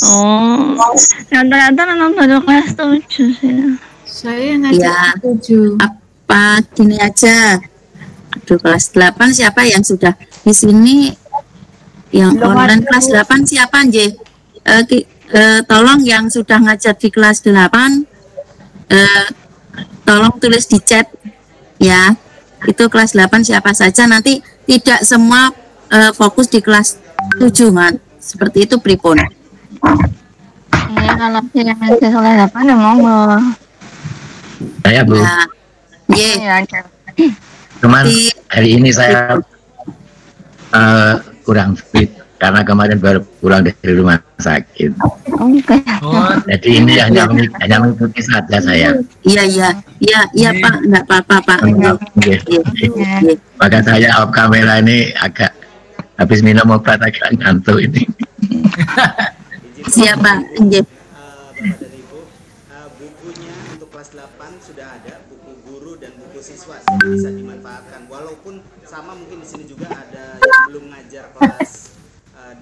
Oh, rata-rata memang baru kelas 7 sih. Saya ngajar Ya, 7. apa gini aja. Aduh, kelas 8 siapa yang sudah di sini yang Belum online ada, kelas Bu. 8 siapa, Nje? Tolong yang sudah ngajar di kelas 8 tolong tulis di chat ya. Itu kelas 8 siapa saja, nanti tidak semua fokus di kelas 7 kan. Seperti itu pripun. Iya, kalau yang ngajar kelas 8 ya monggo. Saya Bu, Ya. Nje, Iya, cuman di hari ini saya kurang fit karena kemarin baru pulang dari rumah sakit. oke. Oh, Jadi ini hanya mengikuti saja saya. iya Pak, enggak apa-apa Pak. Oke. Iya. Maka saya off kamera ini agak habis minum obat agak ngantuk ini. Siapa, Nje? Bapak dan Ibu, bukunya untuk kelas 8 sudah ada, buku guru dan buku siswa, jadi bisa dimanfaatkan. Walaupun sama mungkin di sini juga ada yang belum ngajar kelas 8,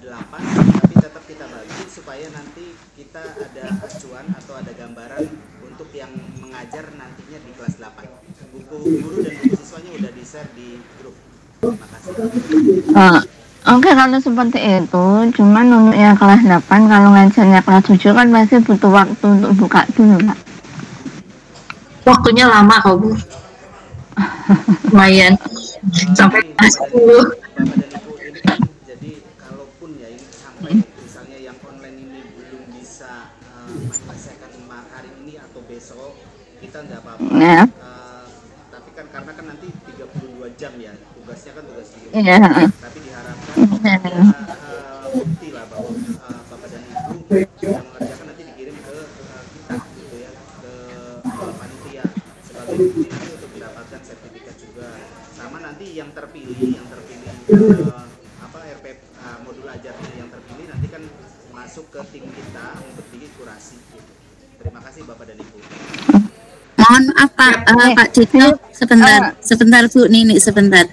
tapi tetap kita bagi supaya nanti kita ada acuan atau ada gambaran untuk yang mengajar nantinya di kelas 8. Buku guru dan buku siswanya udah di-share di grup. Terima kasih. Oke, kalau seperti itu, cuman untuk yang kelas 8, kalau ngajarnya kelas 7 kan pasti butuh waktu untuk buka dulu, Pak. Waktunya lama kok, Bu. Lumayan. Sampai kelas 10. Bapak dan Ibu, ini kan jadi kalaupun ya ini sampai misalnya yang online ini belum bisa menyelesaikan hari ini atau besok, kita nggak apa-apa. Ya. Tapi kan karena kan nanti 32 jam ya, tugasnya kan tugas di rumah. Iya. Tapi diharapkan ada bukti lah bahwa Bapak dan Ibu yang mengerjakan nanti dikirim ke kita gitu ya, ke panitia sebagai bukti nanti untuk mendapatkan sertifikat juga. Sama nanti yang terpilih modul ajarnya yang terpilih nanti kan masuk ke tim kita untuk dikurasi gitu. Terima kasih Bapak dan Ibu. Mohon maaf Pak Dito, sebentar Bu Nini, sebentar.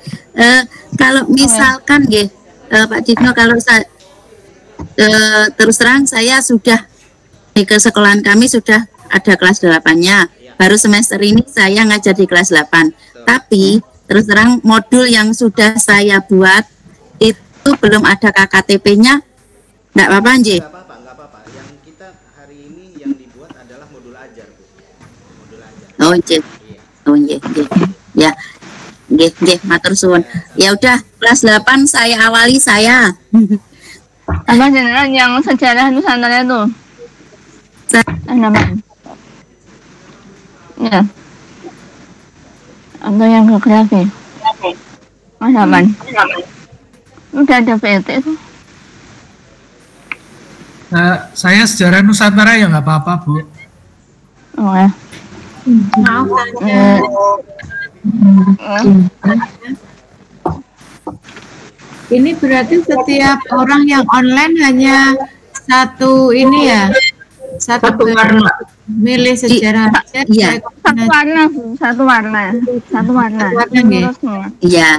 Kalau misalkan Pak Dito, kalau terus terang saya sudah di sekolahan kami sudah ada kelas 8-nya. Baru semester ini saya ngajar di kelas 8. Tapi terus terang modul yang sudah saya buat itu belum ada KKTP-nya. Enggak apa-apa, Nje? Nggak apa-apa. Yang kita hari ini yang dibuat adalah modul ajar, Bu. Modul ajar. Oh, Nje. Oh, Nje. Ya. Nggih, matur suwun. Ya udah, kelas 8 saya awali saya. Apa jenengan yang sejarah Nusantara itu? Namanya? Ya. Atau yang geografi? Mas Aman? Udah ada PT itu? saya sejarah Nusantara ya nggak apa-apa Bu. Oh ya. Maaf, ini berarti setiap orang yang online hanya satu ini ya, satu warna. Milih sejarah aja. Iya. Satu warna. nggih? Iya.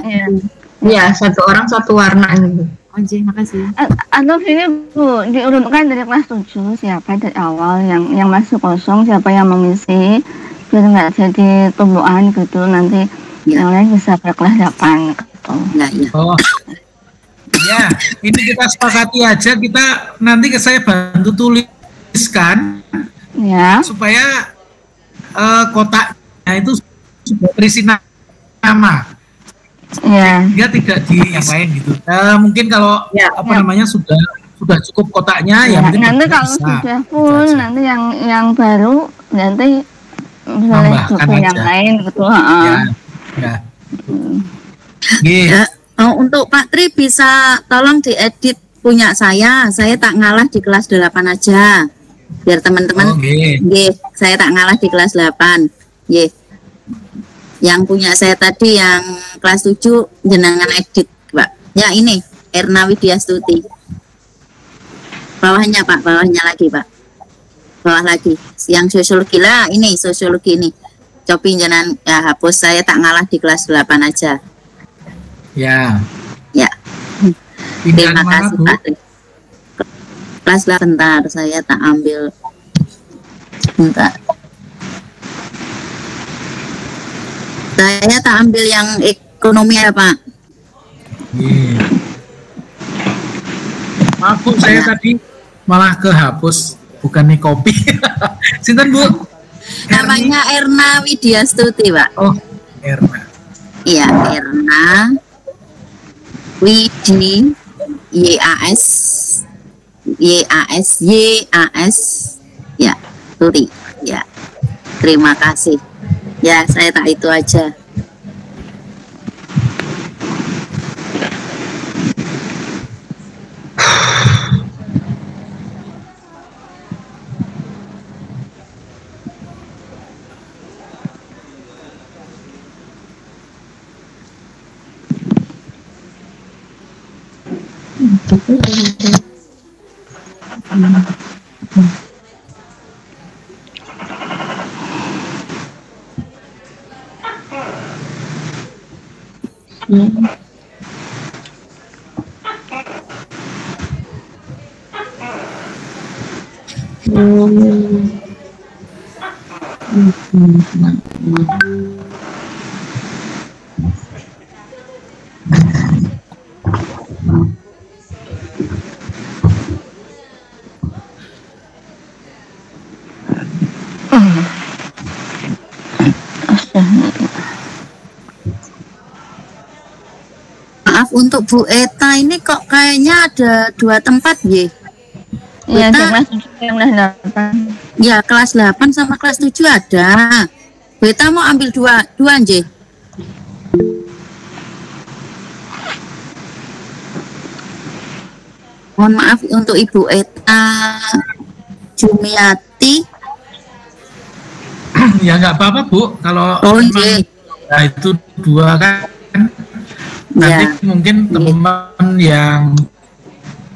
Iya, satu orang satu warna gitu. Oh, makasih. Atau ini Bu, diurutkan dari kelas 7 siapa dari awal yang masuk kosong, siapa yang mengisi, biar nggak jadi tumbuhan gitu, nanti yang lain bisa ke kelas 8 gitu. Ya. Oh. Ya, ini kita sepakati aja, kita nanti saya bantu tuliskan Ya. supaya kotaknya itu sudah berisi nama. Ya. Dia tidak diapain gitu. Mungkin kalau namanya sudah cukup kotaknya ya mungkin Nanti kalau bisa. sudah full, nanti yang baru nanti boleh buku yang lain gitu. Ya. Untuk Pak Tri bisa tolong diedit punya saya tak ngalah di kelas 8 aja. Biar teman-teman, saya tak ngalah di kelas 8. Yang punya saya tadi yang kelas 7 jenengan edit, Pak. Ya ini Erna Widyastuti. Bawahnya Pak, bawahnya lagi Pak. Bawah lagi. Yang sosiologi lah, ini sosiologi ini. Cobi jenengan ya hapus, saya tak ngalah di kelas 8 aja. Ya. Terima kasih Pak. kelas 8. Bentar, saya tak ambil. Bentar. Saya tak ambil yang ekonomi ya, Pak. Iya. Maaf Bu, saya tadi malah kehapus, bukannya kopi. Sinten Bu? Namanya Erna Widyastuti, Pak. Oh, Erna. Iya, Erna Widi YAS ya, Tuti. Ya. Terima kasih. Ya, saya tak itu aja. Maaf, untuk Bu Eta ini kok kayaknya ada 2 tempat ya? Iya, Eta, kelas 7 yang kelas 8. ya kelas 8 sama kelas 7 ada. Bu Eta mau ambil dua nje? Mohon maaf untuk Ibu Eta Jumiati. Ya nggak apa-apa Bu, kalau Oh, memang, nje. nah, itu 2 kan. Nanti Ya. mungkin teman yang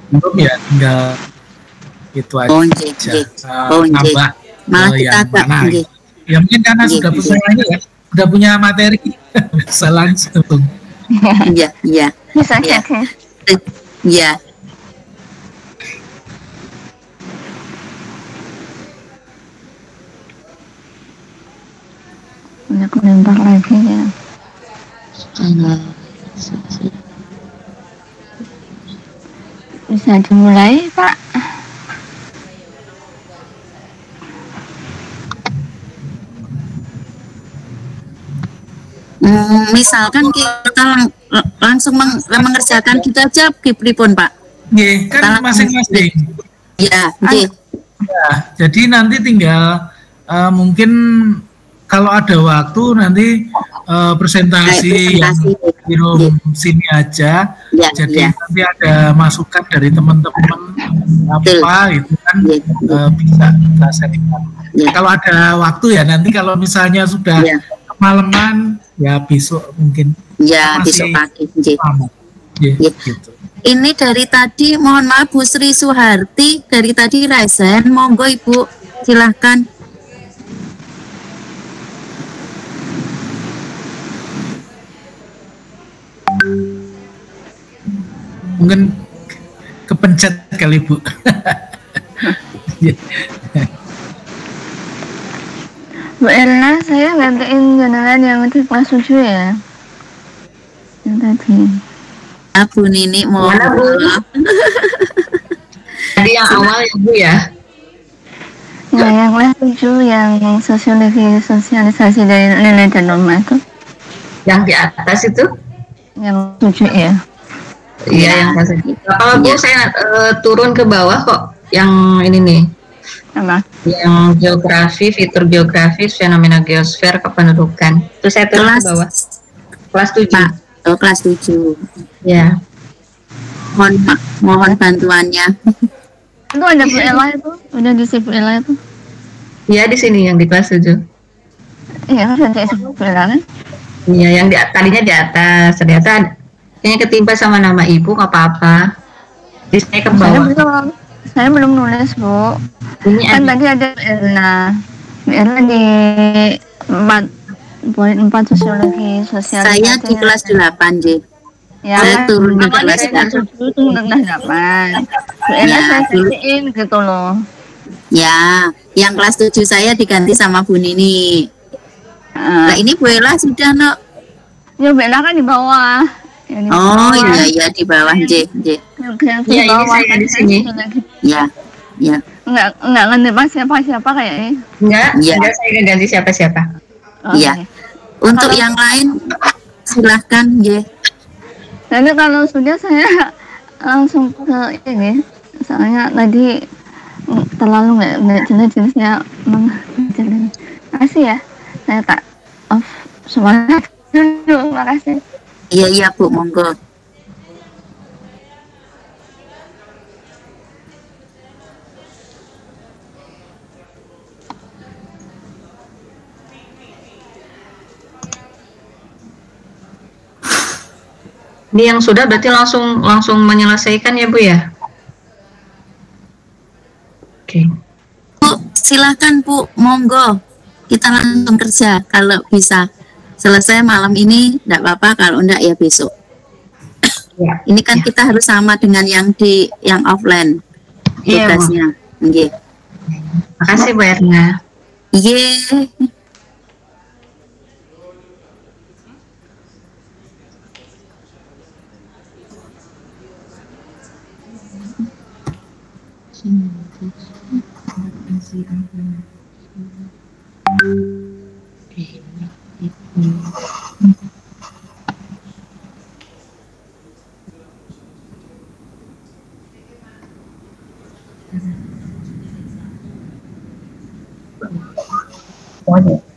belum ya tinggal itu aja. Oh, nje, nje. Oh, nje. Nambah Malah ke kita yang agak mana. nje. Ya mungkin karena Nje, sudah nje. punya ini ya, sudah punya materi, bisa langsung. Iya, iya. Bisa Iya. cek. Iya. Banyak bentar lagi ya. Bisa dimulai, Pak. Misalkan kita langsung mengerjakan gitu aja, pripun Pak? Iya, kan masing-masing. Ya, nggih. Ya, jadi nanti tinggal mungkin kalau ada waktu nanti presentasi yang di room sini aja. Ya, Jadi ya. nanti ada masukan dari teman-teman apa itu kan bisa kita sharingkan. Ya. Kalau ada waktu ya nanti kalau misalnya sudah Ya. kemalaman ya besok mungkin. Ya, Masih besok pagi. Nggih. lama. Ya, Ya. gitu. Ini dari tadi, mohon maaf Bu Sri Suharti, dari tadi Raizen, monggo Ibu, silahkan. Mungkin kepencet kali Bu. Ya. Bu Erna, saya gantiin jenengan yang di kelas 7 ya. Yang tadi. Bu Nini, mohon Mana, Bu? maaf. Tadi yang awal ya Bu ya. Ya, yang kelas 7 yang sosialisasi dari nilai dan norma itu. Yang di atas itu. Yang 7 ya. Iya yang kasih. Kalau Bu saya turun ke bawah kok yang ini nih. Apa? Yang geografi, fitur geografis, fenomena geosfer, kependudukan. Itu saya turun ke bawah. Kelas 7. Pak, oh, kelas 7. Ya. Mohon bantuannya. Itu ada Bu Ella itu, udah diisi Bu Ella itu. Iya di sini yang di kelas 7. Iya, kan diisi Bu Ella kan? Iya yang tadinya di atas. Ternyata kayaknya ketimpa sama nama ibu nggak apa-apa. Jadi saya ke bawah. Saya belum nulis Bu. Ini Kan ada. tadi ada Bu Erna di 4.4 sosiologi sosial. Saya di kelas 8, J. Ya Saya kan, turun ke awalnya kelas kelas 7 itu kelas 8. Soalnya Ya, saya dulu. gantiin gitu loh. Ya, yang kelas 7 saya diganti sama Bu Nini. Nah, ini Bu Ella sudah, no. Ya Bella kan di bawah. Yang di Oh, bawah. iya di bawah, J. Yang di Iya, ini bawah saya kan di sini. Ya, ya. Enggak ngerti pas siapa kayaknya. Enggak, Iya. enggak saya nggak ganti siapa-siapa. Iya. Oke. Untuk Kalau- yang lain silahkan, J. Jadi kalau sudah saya langsung ke ini, soalnya tadi terlalu nggak jelas-jelasnya mengajarin. Makasih ya, saya tak off suara dulu, makasih. Iya, Bu, monggo. Ini yang sudah berarti langsung menyelesaikan ya Bu ya? Oke. Bu, silahkan Bu, monggo. Kita langsung kerja kalau bisa. Selesai malam ini, enggak apa-apa, kalau enggak ya besok. Ya. Ini kan kita harus sama dengan yang offline Iya, Bu. tugasnya. Nggih. Makasih Bu Erna. Iya.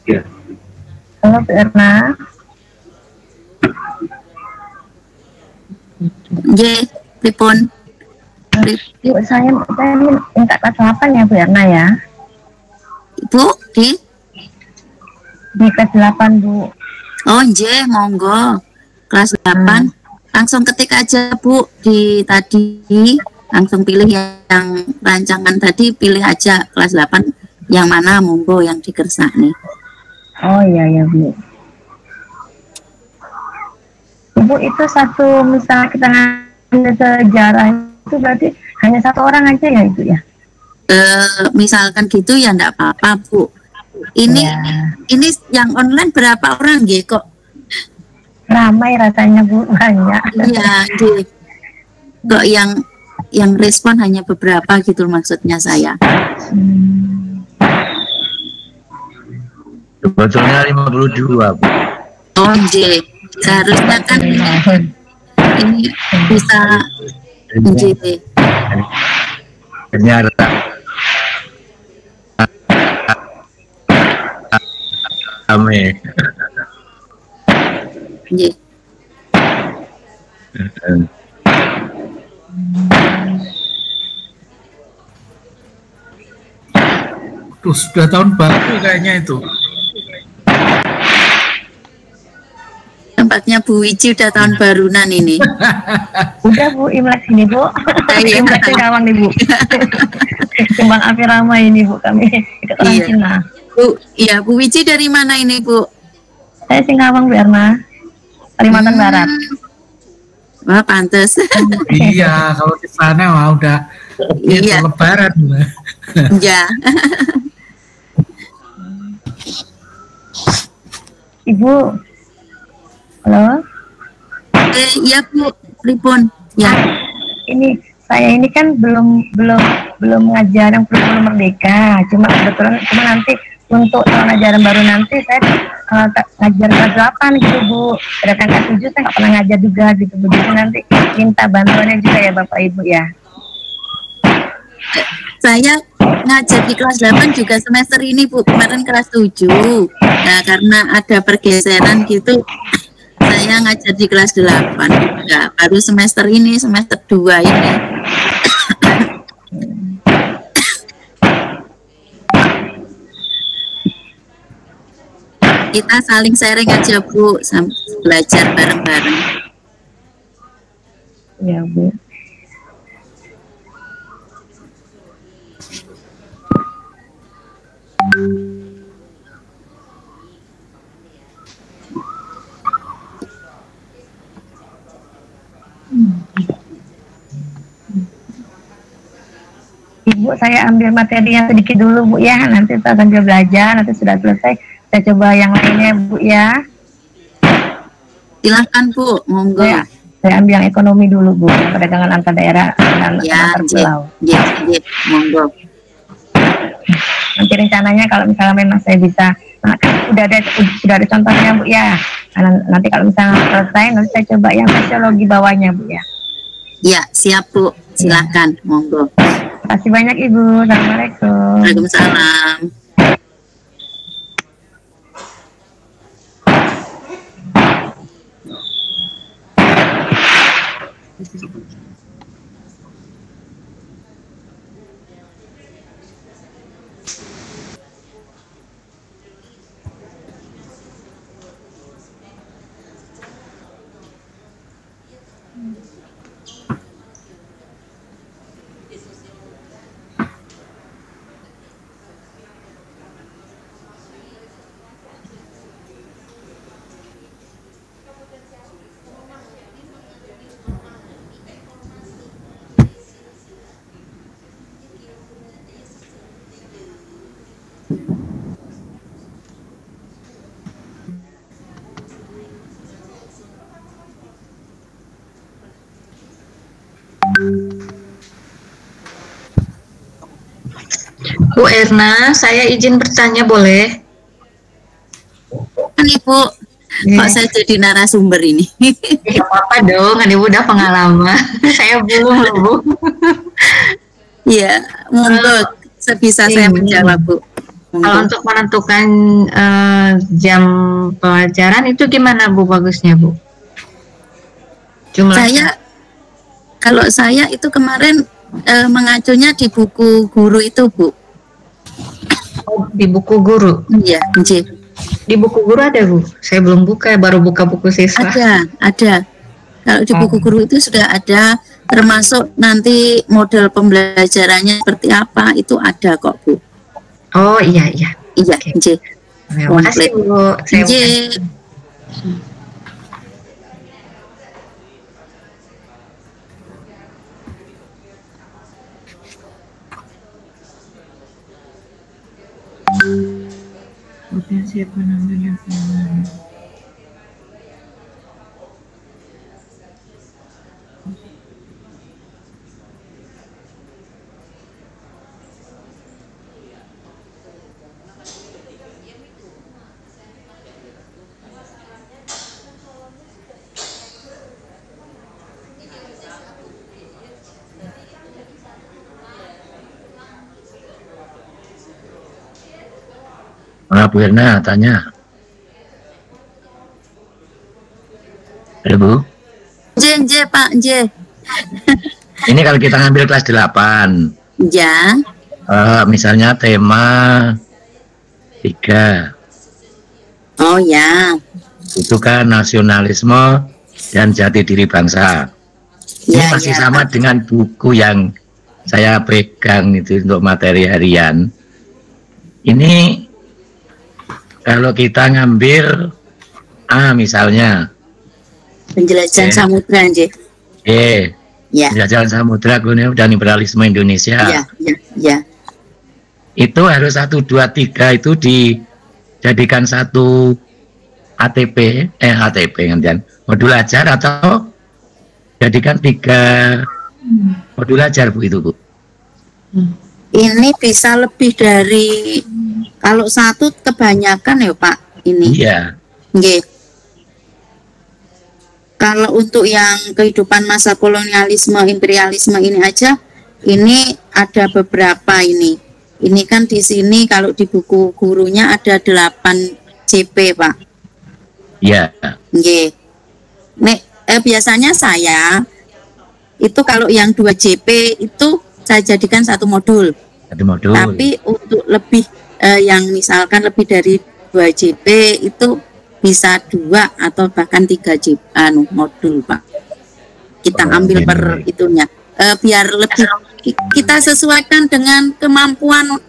Iya. Halo Bu Erna, Nggih, pripun? Bu, saya minta kelas 8 ya Bu Erna ya. Bu, di Di kelas 8 Bu. Oh, nggih, monggo. Kelas 8. Langsung ketik aja, Bu, di tadi. Langsung pilih yang rancangan tadi, pilih aja kelas 8 yang mana, monggo, yang dikersak nih. Oh iya Bu. Ibu itu satu, misalnya kita ngambil sejarah itu berarti hanya satu orang aja ya Ibu ya? Misalkan gitu ya enggak apa-apa, Bu. Ini Ya. ini yang online berapa orang nggih kok? Ramai rasanya Bu, banyak. Iya, nggih. Kok yang respon hanya beberapa gitu maksudnya saya. Sebetulnya 52, Bu. Oh, nggih. Seharusnya kan ini bisa nggih. Ternyata rame. Nggih. Tuh, sudah tahun baru kayaknya itu. Tempatnya Bu Wiji udah tahun barunan ini. Udah Bu, Imlek sini Bu. Iya. Imlek Singkawang nih Bu. Kembang api ramai ini Bu, kami dekat orang Iya. Cina. Bu, iya Bu Wiji dari mana ini, Bu? Saya Singkawang Bu Erna, Kalimantan Barat. Wah, pantes. Iya, kalau di sana mah udah Iya. lebaran. Ya. Ibu, halo. Iya Bu, pripun? Ya. Ini saya ini kan belum ngajar yang belum merdeka, cuma kebetulan nanti untuk tahun ajaran baru nanti saya ngajar kelas 8 gitu Bu. Sedangkan kelas 7 saya nggak pernah ngajar juga gitu Bu. Jadi nanti minta bantuannya juga ya Bapak Ibu ya. Saya ngajar di kelas 8 juga semester ini Bu, kemarin kelas 7. Nah, karena ada pergeseran gitu, saya ngajar di kelas 8 juga. Baru semester ini, semester 2 ini. Kita saling sharing aja Bu, belajar bareng-bareng. Ya Bu. Bu, saya ambil materi yang sedikit dulu Bu ya, nanti saya sambil belajar, nanti sudah selesai saya coba yang lainnya Bu ya. Silahkan Bu, monggo. Saya ambil yang ekonomi dulu Bu, perdagangan antar daerah dan antar pulau. Ya, monggo. Nanti rencananya kalau misalnya memang saya bisa, nah, kan sudah ada contohnya Bu ya. Nanti kalau misalnya selesai, nanti saya coba yang sosiologi bawahnya Bu ya. Ya, siap Bu, silahkan, monggo. Terima kasih banyak Ibu. Assalamualaikum. Waalaikumsalam. Bu Erna, saya izin bertanya boleh? Kan Ibu, kok saya jadi narasumber ini? Gak apa-apa dong, kan Ibu udah pengalaman. Saya belum loh Bu. Iya, monggo sebisa saya menjawab Bu. Kalau untuk menentukan jam pelajaran itu gimana Bu bagusnya Bu? Jumlahnya? Kalau saya itu kemarin mengacunya di buku guru itu Bu. Oh, di buku guru? Iya, di buku guru ada Bu? Saya belum buka, baru buka buku siswa. Ada. Kalau di buku guru itu sudah ada, termasuk nanti model pembelajarannya seperti apa, itu ada kok Bu. Oh iya. Iya, okay. Terima kasih Bu. Siapa namanya? Bu Erna tanya. Halo Bu. Pak, Ini kalau kita ngambil kelas 8. Ya. Misalnya tema 3. Oh ya. Itu kan nasionalisme dan jati diri bangsa. Ini masih sama dengan buku yang saya pegang itu untuk materi harian. Ini kalau kita ngambil misalnya penjelajahan samudra penjelajahan samudra dan imperialisme Indonesia. Ya. Itu harus 1, 2, 3 itu dijadikan satu ATP kemudian modul ajar atau jadikan 3 modul ajar Bu itu Bu. Ini bisa lebih dari, kalau 1 kebanyakan ya Pak ini. Iya. Kalau untuk yang kehidupan masa kolonialisme, imperialisme ini aja, ini ada beberapa ini. Ini kan di sini kalau di buku gurunya ada 8 CP Pak. Iya. Biasanya saya itu kalau yang 2 JP itu saya jadikan 1 modul. Tapi untuk lebih yang misalkan lebih dari 2 JP itu bisa 2 atau bahkan 3 JP modul Pak. Kita ambil per itunya biar lebih kita sesuaikan dengan kemampuan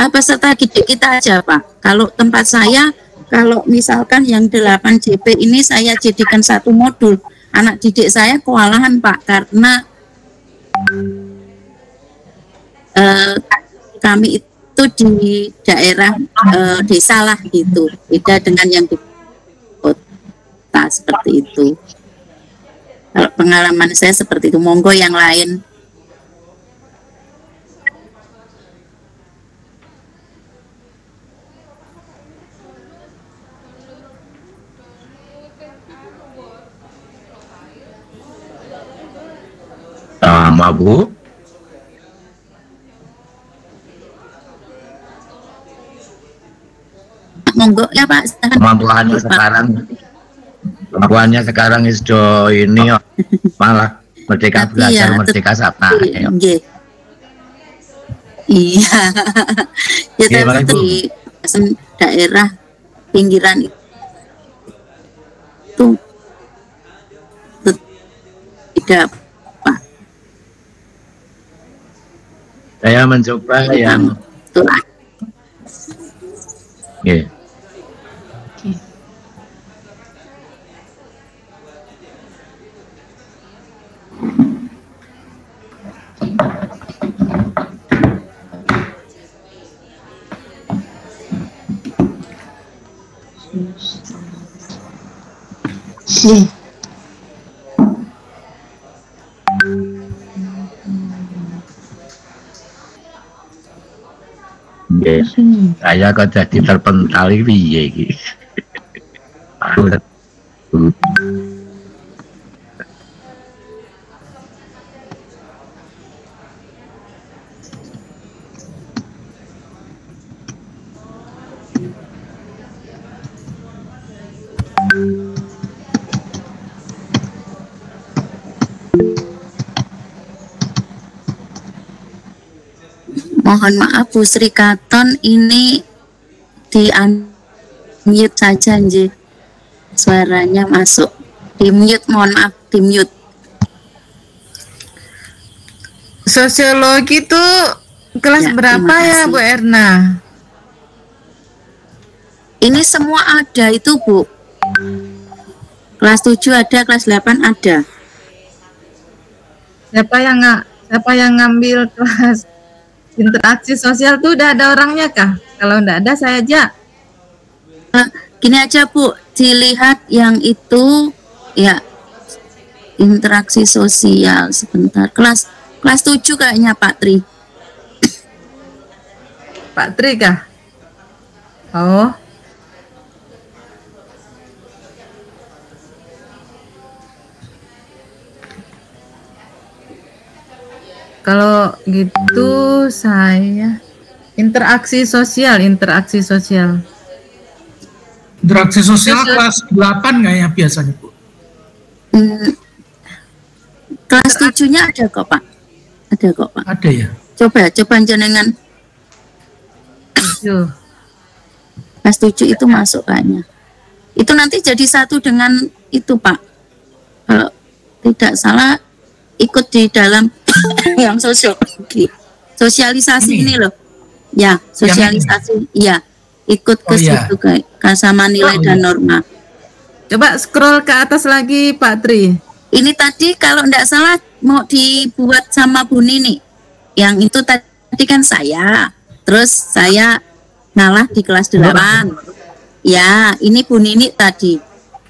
peserta didik kita aja Pak. Kalau tempat saya, kalau misalkan yang 8 JP ini saya jadikan 1 modul, anak didik saya kewalahan Pak, karena kami itu di daerah desa lah gitu, beda dengan yang di kota seperti itu. Kalau pengalaman saya seperti itu, monggo yang lain. Sama Bu. Monggo ya Pak. Kemampuannya sekarang isto ini malah merdeka belajar, ya, merdeka sapa. Iya. Ya tapi di daerah pinggiran itu tidak apa. Saya mencoba yang yeah. Saya kok jadi terpental piye iki. Mohon maaf Bu Sri Katon, ini di unmute saja nji. Suaranya masuk. Di mute, mohon maaf, di mute. Sosiologi itu kelas Ya, berapa ya Bu Erna? Ini semua ada itu Bu. Kelas 7 ada, kelas 8 ada. Siapa yang ngambil kelas interaksi sosial tuh udah ada orangnya kah? Kalau enggak ada saya aja. Gini aja Bu, dilihat yang itu ya, interaksi sosial sebentar. Kelas 7 kayaknya Pak Tri. Pak Tri kah? Oh. Kalau gitu saya interaksi sosial. Interaksi sosial kelas 8 nggak ya biasanya Bu? Kelas 7-nya ada kok Pak. Ada kok Pak. Ada ya? Coba jenengan. 7. Kelas 7 itu masuk kayaknya. Itu nanti jadi satu dengan itu Pak. Kalau tidak salah ikut di dalam yang sosialisasi ini loh. Ya, sosialisasi. Iya. Ikut ke situ kayak sama nilai dan norma. Coba scroll ke atas lagi Pak Tri. Ini tadi kalau tidak salah mau dibuat sama Bu Nini. Yang itu tadi kan saya. Terus saya ngalah di kelas 8. Ya, ini Bu Nini tadi.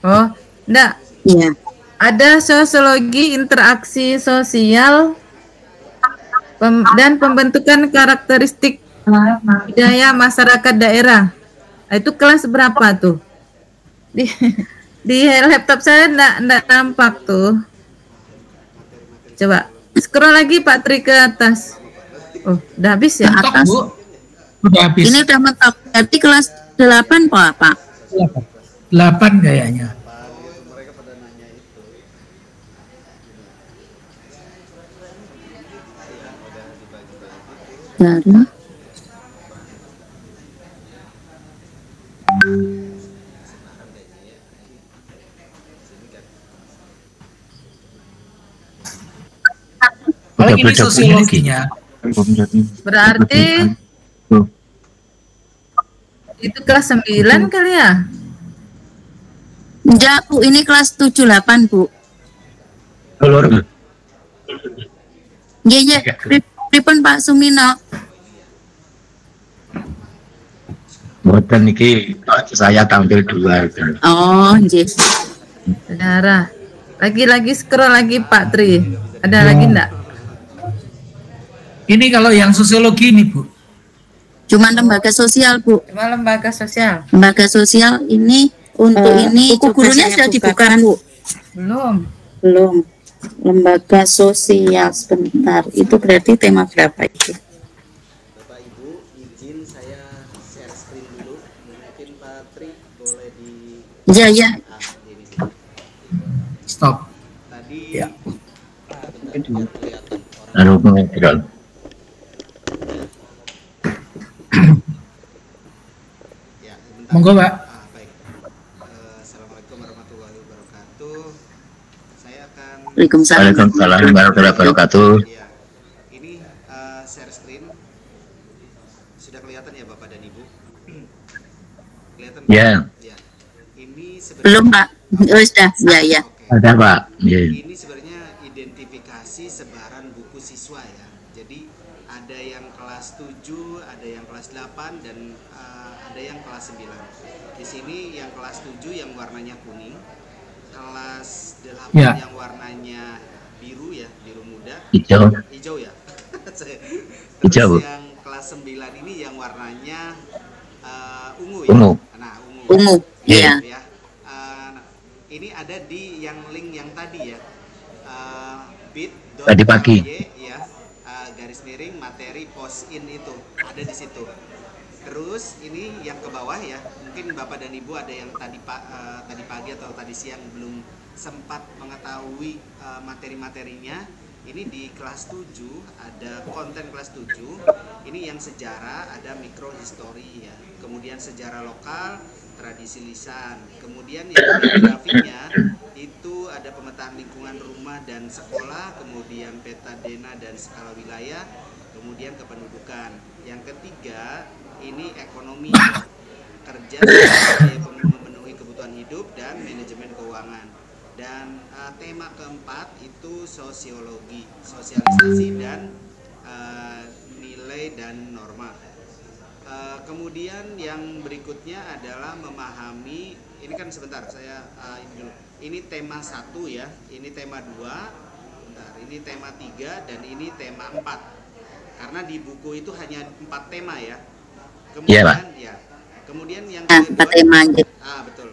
Oh, enggak. Iya. Ada sosiologi interaksi sosial dan pembentukan karakteristik budaya masyarakat daerah. Itu kelas berapa tuh? Di laptop saya enggak nampak tuh. Coba scroll lagi Pak Tri ke atas. Oh, udah habis ya? Atas. Udah habis. Ini udah mentok. Berarti kelas 8 Pak? 8 kayaknya. Dari Kalau ini sosiologinya. Berarti itu kelas 9 kali ya? enggak Bu, ini kelas 7-8 Bu. Telur. Iya, Pripun Pak Sumino? Mboten iki saya tampil dua. Oh, nggih. Sejarah. Lagi scroll lagi Pak Tri. Ada lagi enggak? Ini kalau yang sosiologi ini Bu. Cuma lembaga sosial, Bu. Cuma lembaga sosial. Lembaga sosial ini untuk ini buku gurunya sudah dibuka, Bu. Belum. Lembaga sosial sebentar. Itu berarti tema berapa itu? Bapak Ibu, izin saya share screen dulu. Mungkin Pak Tri boleh di Ya. ini. Stop. Tadi Ya. kelihatan orang. Lalu mengobrol. Ya, sebentar. Monggo, Pak. Baik. Assalamualaikum warahmatullahi wabarakatuh. Saya akan Waalaikumsalam warahmatullahi wabarakatuh. Ya, ini share screen. Sudah kelihatan ya Bapak dan Ibu? Kelihatan? Ya. Ya. Ini sebenarnya Belum, Pak. Oh, sudah. Ya. Oke. Ada Pak. Ya. Ini sebenarnya identifikasi sebaran buku siswa ya. Jadi ada yang kelas 7, ada yang kelas 8 dan ada yang kelas 9. Di sini yang kelas 7 yang warnanya kuning, kelas 8 Ya. yang warnanya biru ya, biru muda. Hijau. Ya. Terus Hijau. yang kelas 9 ini yang warnanya ungu ya. Ungu. Nah, ungu. Ungu. Iya. Ya. Ini ada di yang link yang tadi ya. Tadi pagi. Ya, garis miring materi post in itu ada di situ. Terus ini yang ke bawah ya, mungkin Bapak dan Ibu ada yang tadi pagi atau tadi siang belum sempat mengetahui materi-materinya. Ini di kelas 7 ada konten kelas 7. Ini yang sejarah, ada mikro history ya. Kemudian sejarah lokal, tradisi lisan. Kemudian yang geografinya itu ada pemetaan lingkungan rumah dan sekolah, kemudian peta dena dan skala wilayah, kemudian kependudukan. Yang ketiga ini ekonomi, kerja sebagai memenuhi kebutuhan hidup dan manajemen keuangan. Dan tema keempat itu sosiologi, sosialisasi dan nilai dan norma. Kemudian yang berikutnya adalah memahami, ini kan sebentar saya ini dulu. Ini tema 1 ya, ini tema 2, bentar, ini tema 3 dan ini tema 4. Karena di buku itu hanya 4 tema ya. Kemudian ya. Kemudian yang kedua, 4 tema. betul.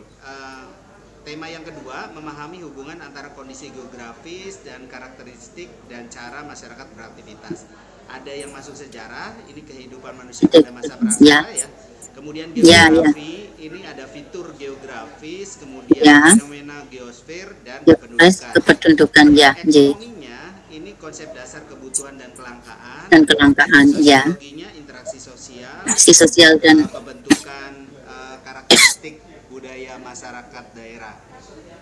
Tema yang kedua, memahami hubungan antara kondisi geografis dan karakteristik dan cara masyarakat beraktivitas. Ada yang masuk sejarah, ini kehidupan manusia pada masa prasejarah ya. Kemudian geografi, ini ada fitur geografis, kemudian fenomena geosfer dan kependudukan. Ya. Ekonominya, ini konsep dasar kebutuhan dan kelangkaan. Ya. Sosiologinya interaksi sosial dan pembentukan karakteristik budaya masyarakat daerah.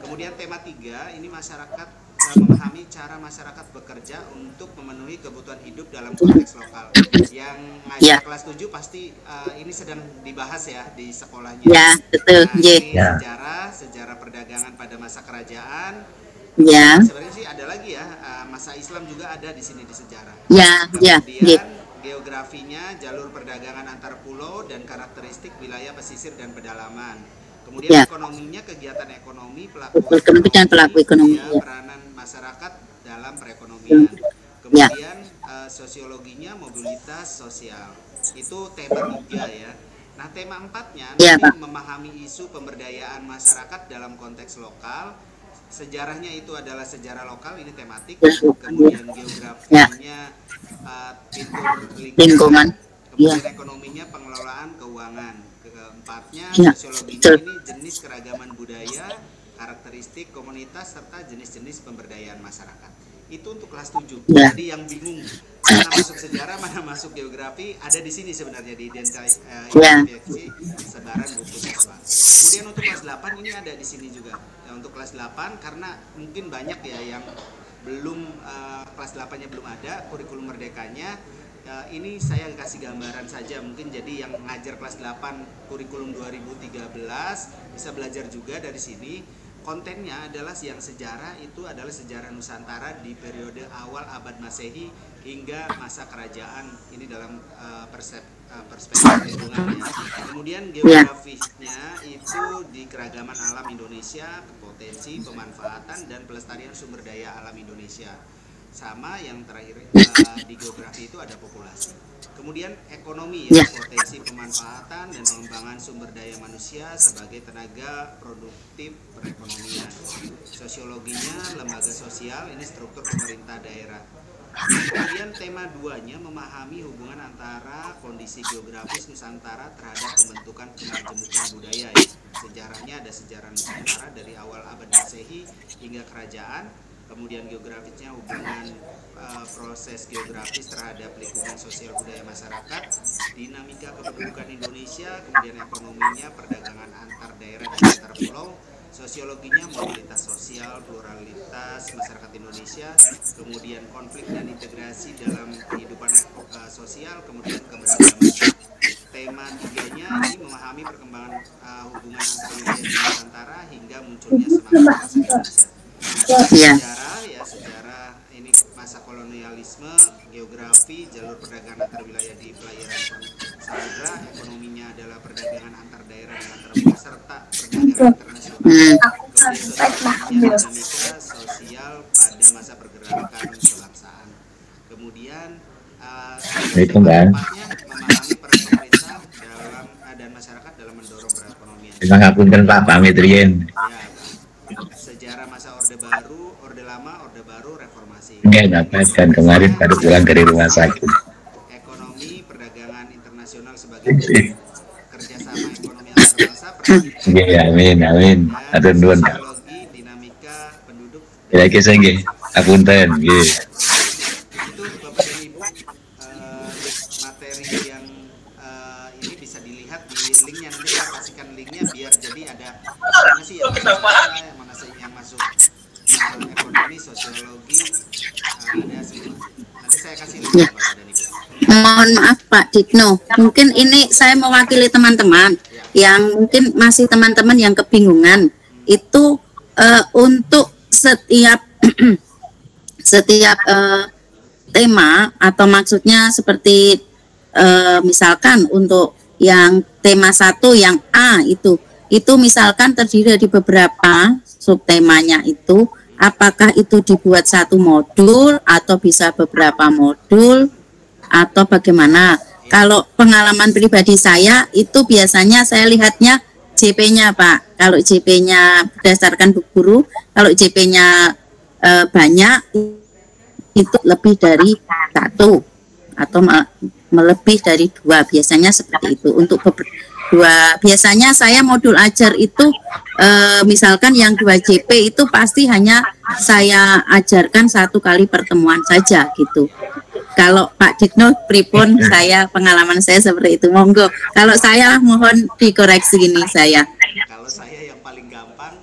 Kemudian tema 3 ini masyarakat memahami cara masyarakat bekerja untuk memenuhi kebutuhan hidup dalam konteks lokal. Yang ngajar kelas 7 pasti ini sedang dibahas ya di sekolahnya. Ya, betul. Ini sejarah perdagangan pada masa kerajaan. Ya. Sebenarnya sih ada lagi ya, masa Islam juga ada di sini di sejarah. Ya. Kemudian geografinya jalur perdagangan antar pulau dan karakteristik wilayah pesisir dan pedalaman. Kemudian ekonominya kegiatan ekonomi, pelaku ekonomi, peranan masyarakat dalam perekonomian. Kemudian sosiologinya mobilitas sosial. Itu tema 3 ya. Nah, tema 4-nya memahami isu pemberdayaan masyarakat dalam konteks lokal. Sejarahnya itu adalah sejarah lokal, ini tematik. Kemudian geografinya fitur lingkungan. Kemudian ekonominya pengelolaan keuangan. Keempatnya sosiologinya ini jenis keragaman budaya, karakteristik komunitas serta jenis-jenis pemberdayaan masyarakat. Itu untuk kelas 7. Jadi yang bingung mana masuk sejarah, mana masuk geografi, ada di sini sebenarnya di identifikasi sebaran buku siswa. Kemudian untuk kelas 8 ini ada di sini juga. Ya, untuk kelas 8 karena mungkin banyak ya yang belum kelas 8-nya belum ada kurikulum merdekanya. Ini saya kasih gambaran saja, mungkin jadi yang ngajar kelas 8 kurikulum 2013 bisa belajar juga dari sini. Kontennya adalah yang sejarah itu adalah sejarah Nusantara di periode awal abad Masehi hingga masa kerajaan ini dalam perspektif lingkungannya. Kemudian geografisnya itu di keragaman alam Indonesia, potensi, pemanfaatan dan pelestarian sumber daya alam Indonesia. Sama yang terakhir di geografi itu ada populasi. Kemudian ekonomi ya, potensi pemanfaatan dan pengembangan sumber daya manusia sebagai tenaga produktif perekonomian. Sosiologinya lembaga sosial, ini struktur pemerintah daerah. Kemudian tema 2-nya memahami hubungan antara kondisi geografis Nusantara terhadap pembentukan kemajemukan budaya ya. Sejarahnya ada sejarah Nusantara dari awal abad Masehi hingga kerajaan. Kemudian geografisnya hubungan proses geografis terhadap lingkungan sosial budaya masyarakat, dinamika kependudukan Indonesia, kemudian ekonominya, perdagangan antar daerah dan antar pulau, sosiologinya mobilitas sosial, pluralitas masyarakat Indonesia, kemudian konflik dan integrasi dalam kehidupan sosial, kemudian keberagaman. Tema 3-nya ini memahami perkembangan hubungan antar wilayah di Nusantara hingga munculnya semangat bangsa Indonesia. Sejarah ya, sejarah ini masa kolonialisme, geografi, jalur perdagangan antar wilayah di perairan samudra, ekonominya adalah perdagangan antar daerah dan antar pulau serta perdagangan internasional. Kemudian dinamika sosial pada masa pergerakan kebangsaan. Kemudian memahami peran pemerintah dalam dan masyarakat dalam mendorong perekonomian. Terima kasih Pak Pamitrin. Sejarah masa Orde Baru, Orde Lama, Orde Baru, Reformasi. Dan kemarin baru pulang dari rumah sakit. Ekonomi, perdagangan internasional sebagai kerjasama ekonomi antar bangsa. Iya, amin. Atur nuwun. Sosiologi, dinamika penduduk. Lagi saya nggih, apunten nggih. Itu Bapak dan Ibu materi yang ini bisa dilihat di linknya, nanti saya kasihkan linknya biar jadi ada mana sih yang masuk ekonomi, sosiologi, ada semua. Nanti saya kasih linknya Bapak dan Ibu. Mohon maaf Pak Digno, mungkin ini saya mewakili teman-teman yang mungkin masih teman-teman yang kebingungan itu untuk setiap tema atau maksudnya seperti misalkan untuk yang tema 1 yang A itu misalkan terdiri dari beberapa subtemanya itu, apakah itu dibuat satu modul atau bisa beberapa modul atau bagaimana? Kalau pengalaman pribadi saya itu biasanya saya lihatnya JP-nya Pak. Kalau JP-nya berdasarkan buku guru, kalau JP-nya banyak itu lebih dari 1 atau melebih dari 2, biasanya seperti itu. Untuk 2 biasanya saya modul ajar itu misalkan yang 2 JP itu pasti hanya saya ajarkan 1 kali pertemuan saja gitu. Kalau Pak Digno pripun, saya pengalaman saya seperti itu. Monggo. Kalau saya mohon dikoreksi ini saya. Kalau saya yang paling gampang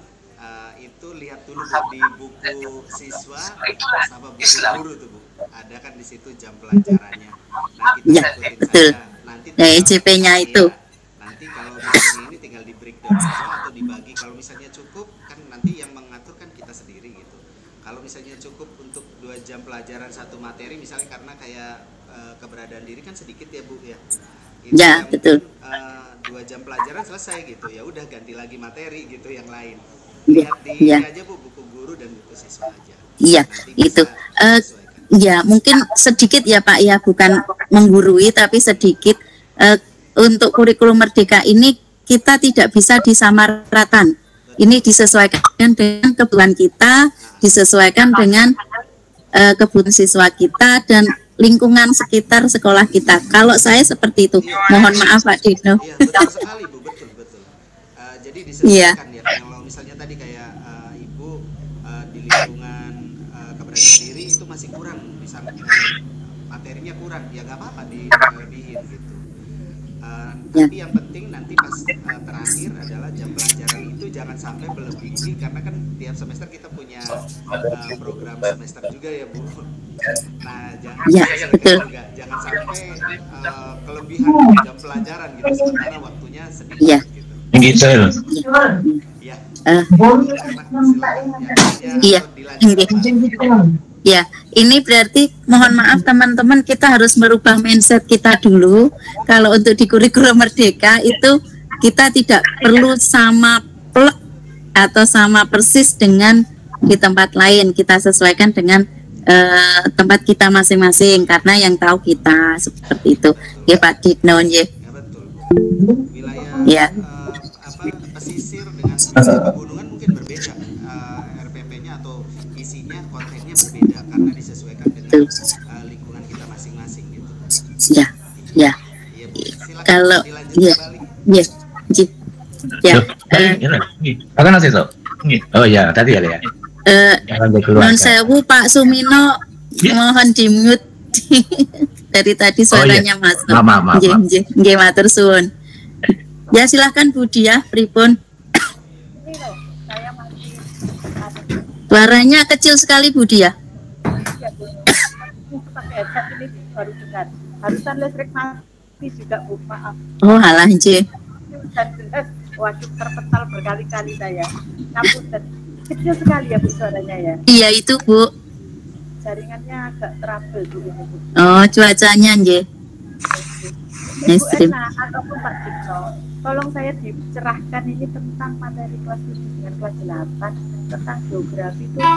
itu lihat dulu di buku siswa sama buku guru tuh Bu. Ada kan di situ jam pelajarannya. Nah, kita ya, betul. Nanti JP-nya itu. Nanti kalau misalnya ini tinggal di breakdown saja atau dibagi. Kalau misalnya cukup kan nanti yang mengatur kan kita sendiri gitu. Kalau misalnya cukup untuk 2 jam pelajaran 1 materi misalnya karena kayak keberadaan diri kan sedikit ya Bu ya. Itu ya betul. 2 jam pelajaran selesai gitu, ya udah ganti lagi materi gitu yang lain. Lihat di aja Bu, buku guru dan buku siswa aja. Iya itu. Ya mungkin sedikit ya Pak ya, bukan menggurui tapi sedikit. Untuk kurikulum Merdeka ini kita tidak bisa disamaratakan. Ini disesuaikan dengan kebutuhan kita, disesuaikan dengan kebutuhan siswa kita dan lingkungan sekitar sekolah kita. Kalau saya seperti itu, mohon maaf Pak Digno. Iya, betul sekali Bu, betul. Jadi disesuaikan ya. Kalau misalnya tadi kayak Ibu di lingkungan keberadaan diri itu masih kurang, misalnya materinya kurang, ya nggak apa-apa dilebihin gitu. Tapi yang penting nanti pas terakhir adalah jam pelajaran itu jangan sampai melebihi, karena kan tiap semester kita punya program semester juga ya Bu. Nah jangan jangan sampai kelebihan jam pelajaran gitu, sementara waktunya sedikit gitu. Ya, ini berarti mohon maaf teman-teman, kita harus merubah mindset kita dulu. Kalau untuk di kurikulum Merdeka itu kita tidak perlu sama plek atau sama persis dengan di tempat lain. Kita sesuaikan dengan tempat kita masing-masing karena yang tahu kita seperti itu. Ya Pak Dino, ya. Ya betul. Wilayah Ya. pesisir dengan pesisir pegunungan mungkin berbeda, RPP-nya atau isinya kontennya berbeda karena disesuaikan dengan lingkungan kita masing-masing gitu. Ya, ya. Iya, silakan Kalau dilanjut ya, kembali. ya, ya. Apa nasi so? Oh ya, tadi ya. Non sewu Pak Sumino, mohon di mute. Dari tadi suaranya masuk. Maaf. Nggih, matur suwun. Ya silahkan Bu Diah, pripun? Suaranya kecil sekali Bu Diah. Harusan listrik mati juga Bu, maaf. Oh halah nggih. Waduh, terpental berkali-kali saya. Ngapunten. Kecil sekali ya Bu suaranya ya. Iya itu Bu. Jaringannya agak trouble dulu Bu. Oh cuacanya nggih. Bu Ekstrim. Ena ataupun Pak Dino, tolong saya dicerahkan ini tentang materi kelas 7 dengan kelas 8 tentang geografi itu ya,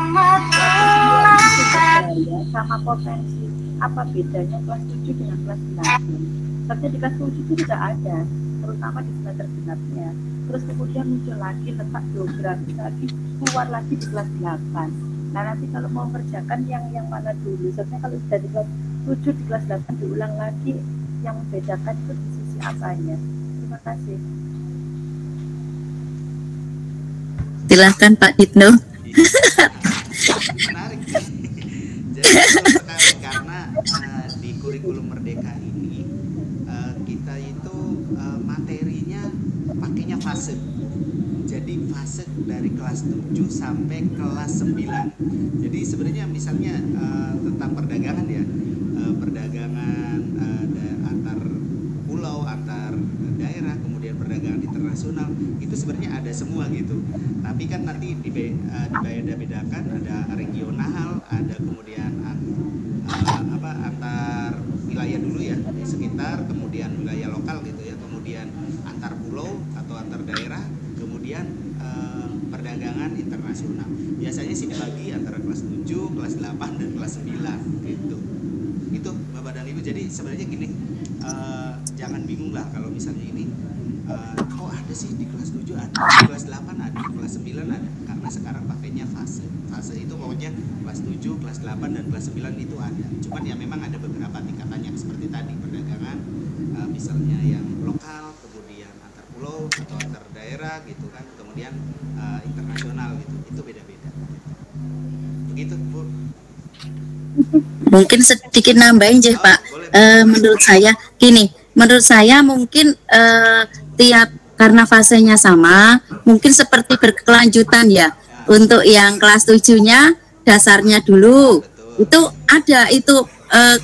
sama potensi. Apa bedanya kelas 7 dengan kelas 8? Sebenarnya di kelas 7 itu tidak ada, terutama di semester genapnya. Terus kemudian muncul lagi letak geografi lagi, keluar lagi di kelas 8. Nah nanti kalau mau kerjakan yang mana dulu, sebenarnya kalau sudah di kelas 7 di kelas 8 diulang lagi, yang membedakan itu di sisi apanya. Terima kasih. Silahkan Pak Dino. Menarik. Jadi betul sekali karena di kurikulum Merdeka ini kita itu materinya pakainya fase. Jadi fase dari kelas 7 sampai kelas 9. Jadi sebenarnya misalnya tentang perdagangan ya, perdagangan antar pulau, antar daerah, kemudian perdagangan internasional, itu sebenarnya ada semua gitu. Tapi kan nanti dibeda-bedakan, ada regional, ada kemudian antar wilayah dulu ya di sekitar, kemudian wilayah lokal gitu ya, kemudian antar pulau atau antar daerah, kemudian perdagangan internasional. Biasanya sih dibagi antara kelas 7, kelas 8 dan kelas 9 gitu. Itu Bapak dan Ibu. Jadi sebenarnya gini, jangan bingung lah kalau misalnya ini kok ada sih di kelas 7 ada, di kelas 8 ada, di kelas 9 ada, karena sekarang pakainya fase. Fase itu pokoknya kelas 7, kelas 8 dan kelas 9 itu ada. Cuman ya memang ada beberapa tingkatannya seperti tadi perdagangan, misalnya yang lokal, kemudian antar pulau atau antar daerah gitu kan, kemudian internasional gitu. Itu beda-beda. Begitu Bu. Mungkin sedikit nambahin aja Pak. Menurut saya gini, menurut saya mungkin tiap karena fasenya sama, mungkin seperti berkelanjutan ya. Untuk yang kelas 7-nya dasarnya dulu itu ada itu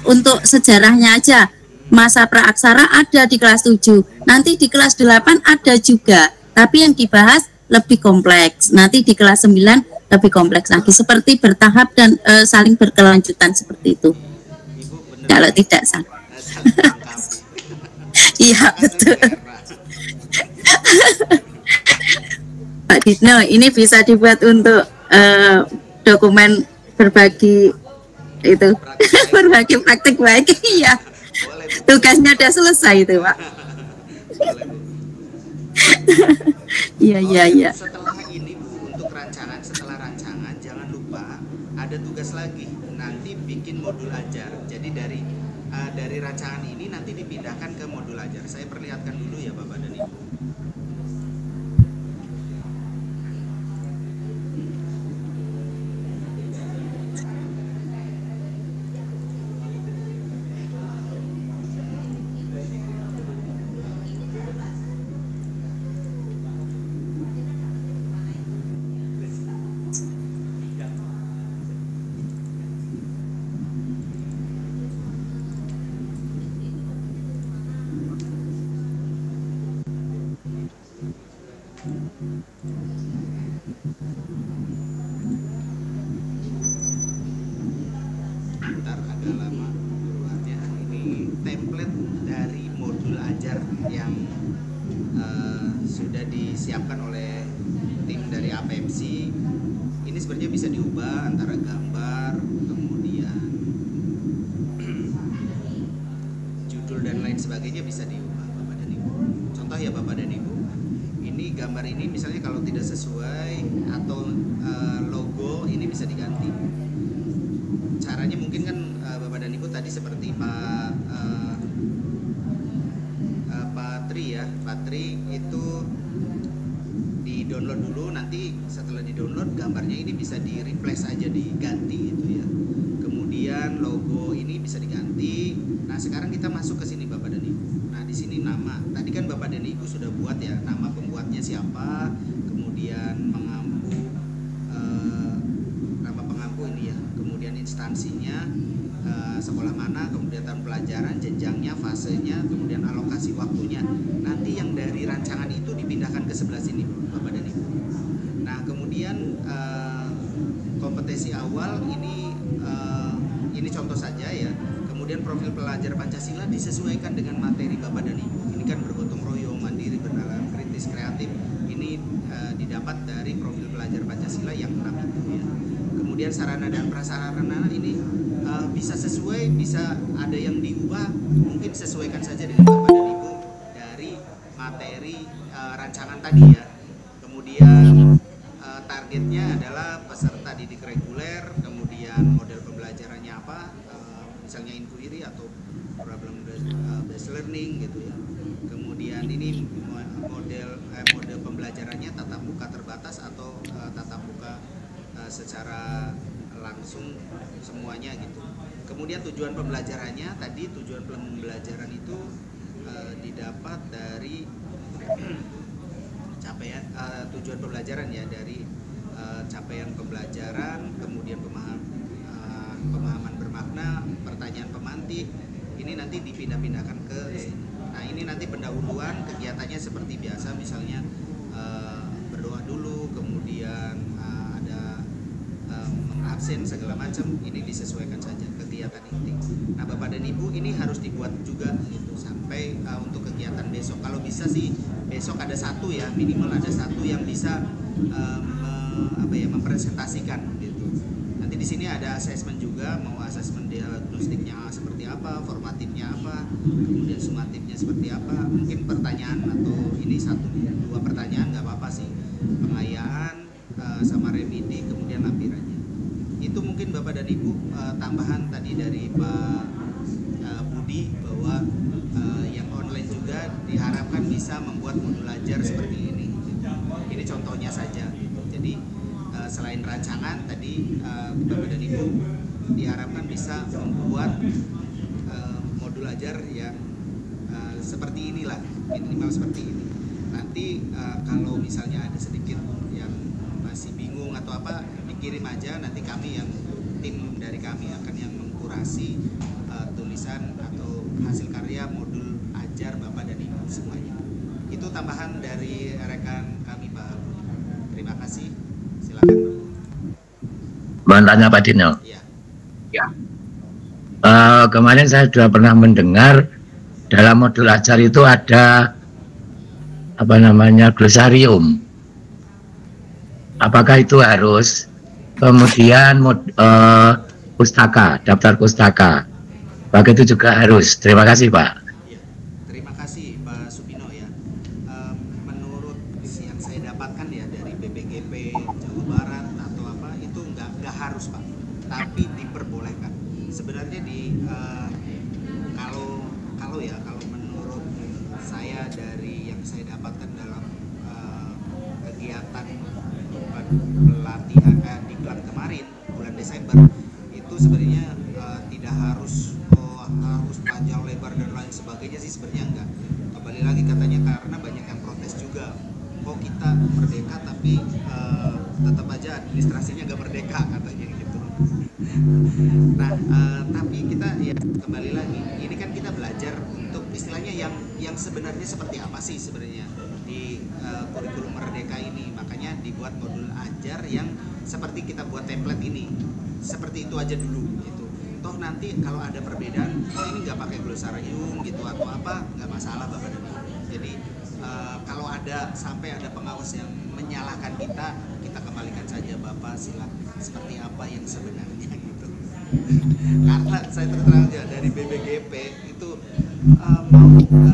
untuk sejarahnya aja. Masa praaksara ada di kelas 7. Nanti di kelas 8 ada juga. Tapi yang dibahas lebih kompleks. Nanti di kelas 9 lebih kompleks lagi. Seperti bertahap dan saling berkelanjutan seperti itu. Kalau tidak salah. Iya betul. Pak Dino, ini bisa dibuat untuk dokumen berbagi itu, berbagi praktik baik. Iya, tugasnya udah selesai itu Pak. Iya. Setelah ini Bu, untuk rancangan, setelah rancangan jangan lupa ada tugas lagi. Nanti bikin modul ajar. Jadi dari rancangan ini nanti dipindahkan ke modul ajar. Saya perlihatkan dulu ya Bapak dan Ibu. sudah disiapkan oleh tim dari APMC. Ini sebenarnya bisa diubah antara gambar, kemudian judul dan lain sebagainya bisa diubah Bapak dan Ibu. Contoh ya Bapak dan Ibu, ini gambar ini misalnya kalau tidak sesuai atau logo ini bisa diganti. Caranya mungkin kan Bapak dan Ibu tadi seperti Pak Tri itu di download dulu, nanti setelah di download gambarnya ini bisa di replace aja, diganti gitu ya. Kemudian logo ini bisa diganti. Nah sekarang kita masuk ke sini Bapak dan Ibu. Nah di sini nama, tadi kan Bapak dan Ibu sudah buat ya, nama pembuatnya siapa, kemudian nama pengampu ini ya, kemudian instansinya, sekolah mana, kemudian tahun pelajaran, jenjangnya, fasenya, kemudian alokasi waktunya. Nanti yang dari rancangan itu dipindahkan ke sebelah sini Bapak dan Ibu. Nah kemudian kompetensi awal ini contoh saja ya. Kemudian profil pelajar Pancasila disesuaikan dengan materi Bapak dan Ibu. Ini kan bergotong royong, mandiri, bernalar, kritis, kreatif. Ini didapat dari profil pelajar Pancasila yang 6 itu ya. Kemudian sarana dan prasarana ini bisa sesuai, bisa ada yang diubah, mungkin sesuaikan saja dengan Bapak dan Ibu dari materi rancangan tadi ya. Kemudian targetnya adalah peserta didik reguler, kemudian model pembelajarannya apa, misalnya inquiry atau problem based learning gitu ya. Kemudian ini model pembelajarannya tatap muka terbatas atau tatap muka secara langsung semuanya gitu. Kemudian tujuan pembelajarannya tadi, tujuan pembelajaran itu didapat dari capaian tujuan pembelajaran ya, dari capaian pembelajaran, kemudian pemahaman bermakna, pertanyaan pemantik. Ini nanti dipindah-pindahkan ke sini. Nah ini nanti pendahuluan kegiatannya seperti biasa, misalnya berdoa dulu, kemudian ada absen segala macam, ini disesuaikan saja kegiatan inti. Nah Bapak dan Ibu ini harus dibuat juga gitu sampai untuk kegiatan besok. Kalau bisa sih besok ada satu ya, minimal ada satu yang bisa mempresentasikan gitu. Nanti di sini ada asesmen juga, mau asesmen diagnostiknya seperti apa, formatifnya apa, kemudian sumatifnya seperti apa. Mungkin pertanyaan atau ini 1-2 pertanyaan nggak apa-apa sih, pengayaan sama remedi, kemudian lampirannya. Itu mungkin Bapak dan Ibu tambahan tadi dari Pak Budi bahwa yang online juga diharapkan bisa membuat modul ajar seperti ini. Ini contohnya saja. Jadi selain rancangan tadi Bapak dan Ibu diharapkan bisa membuat modul ajar yang seperti inilah, minimal seperti ini. Nanti kalau misalnya ada sedikit yang masih bingung atau apa, dikirim aja, nanti kami yang tim dari kami akan yang mengkurasi tulisan atau hasil karya modul ajar Bapak dan Ibu semuanya. Itu tambahan dari rekan kami Pak Budi. Terima kasih. Silakan. Mohon tanya Pak Dino. Ya. Ya. Kemarin saya sudah pernah mendengar dalam modul ajar itu ada glosarium. Apakah itu harus? Kemudian pustaka, daftar pustaka. Apakah itu juga harus? Terima kasih Pak. Ya. Terima kasih Pak Subino ya. Menurut yang saya dapatkan ya dari BPGP Jawa Barat atau apa, itu nggak harus Pak, tapi diperbolehkan. Sebenarnya kalau menurut saya dari yang saya dapatkan dalam kegiatan pelatihan diklat kemarin bulan Desember itu sebenarnya tidak harus panjang lebar dan lain sebagainya sih, sebenarnya enggak. Kembali lagi katanya karena banyak yang protes juga, kok kita merdeka tapi tetap aja administrasinya nggak merdeka katanya gitu. Nah tapi kita ya kembali lagi, ini kan kita belajar untuk istilahnya yang sebenarnya seperti apa sih sebenarnya di kurikulum merdeka ini. Makanya dibuat modul ajar yang seperti kita buat template ini, seperti itu aja dulu gitu. Toh nanti kalau ada perbedaan, ini nggak pakai glosarium gitu atau apa, nggak masalah Bapak dan Ibu. Jadi kalau ada sampai pengawas yang menyalahkan kita kembalikan saja Bapak seperti apa yang sebenarnya gitu. Karena saya terang aja dari BBGP itu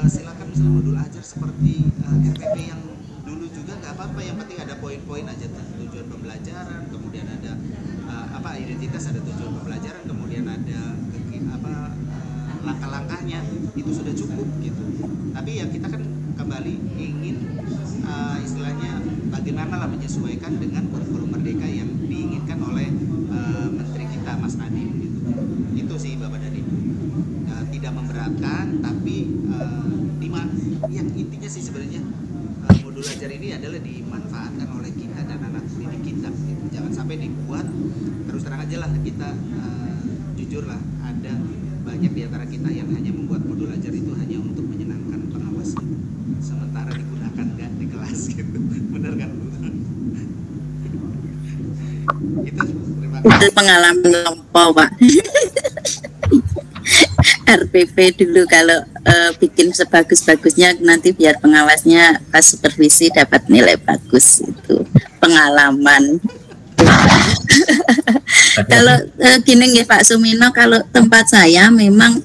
silakan misalnya modul ajar seperti RPP yang dulu juga nggak apa-apa, yang penting ada poin-poin aja, tujuan pembelajaran, kemudian ada identitas, ada tujuan pembelajaran, kemudian ada langkah-langkahnya, itu sudah cukup gitu. Tapi ya kita kan kembali ingin istilahnya bagaimana lah menyesuaikan dengan kurikulum merdeka yang diinginkan oleh menteri kita Mas Nadiem gitu. Itu sih Bapak dan Ibu, tidak memberatkan, tapi yang intinya sih sebenarnya modul ajar ini adalah dimanfaatkan oleh kita dan anak didik kita gitu. Jangan sampai dibuat, terus terang aja lah kita jujur lah, ada banyak di antara kita yang hanya membuat modul ajar itu hanya untuk menyenangkan pengawas gitu. Sementara digunakan nggak di kelas gitu. Benar kan Bu? Itu terima kasih. Itu pengalaman lampau Pak. RPP dulu kalau bikin sebagus-bagusnya nanti biar pengawasnya pas supervisi dapat nilai bagus, itu pengalaman. Kalau gini nggih Pak Sumino, kalau tempat saya memang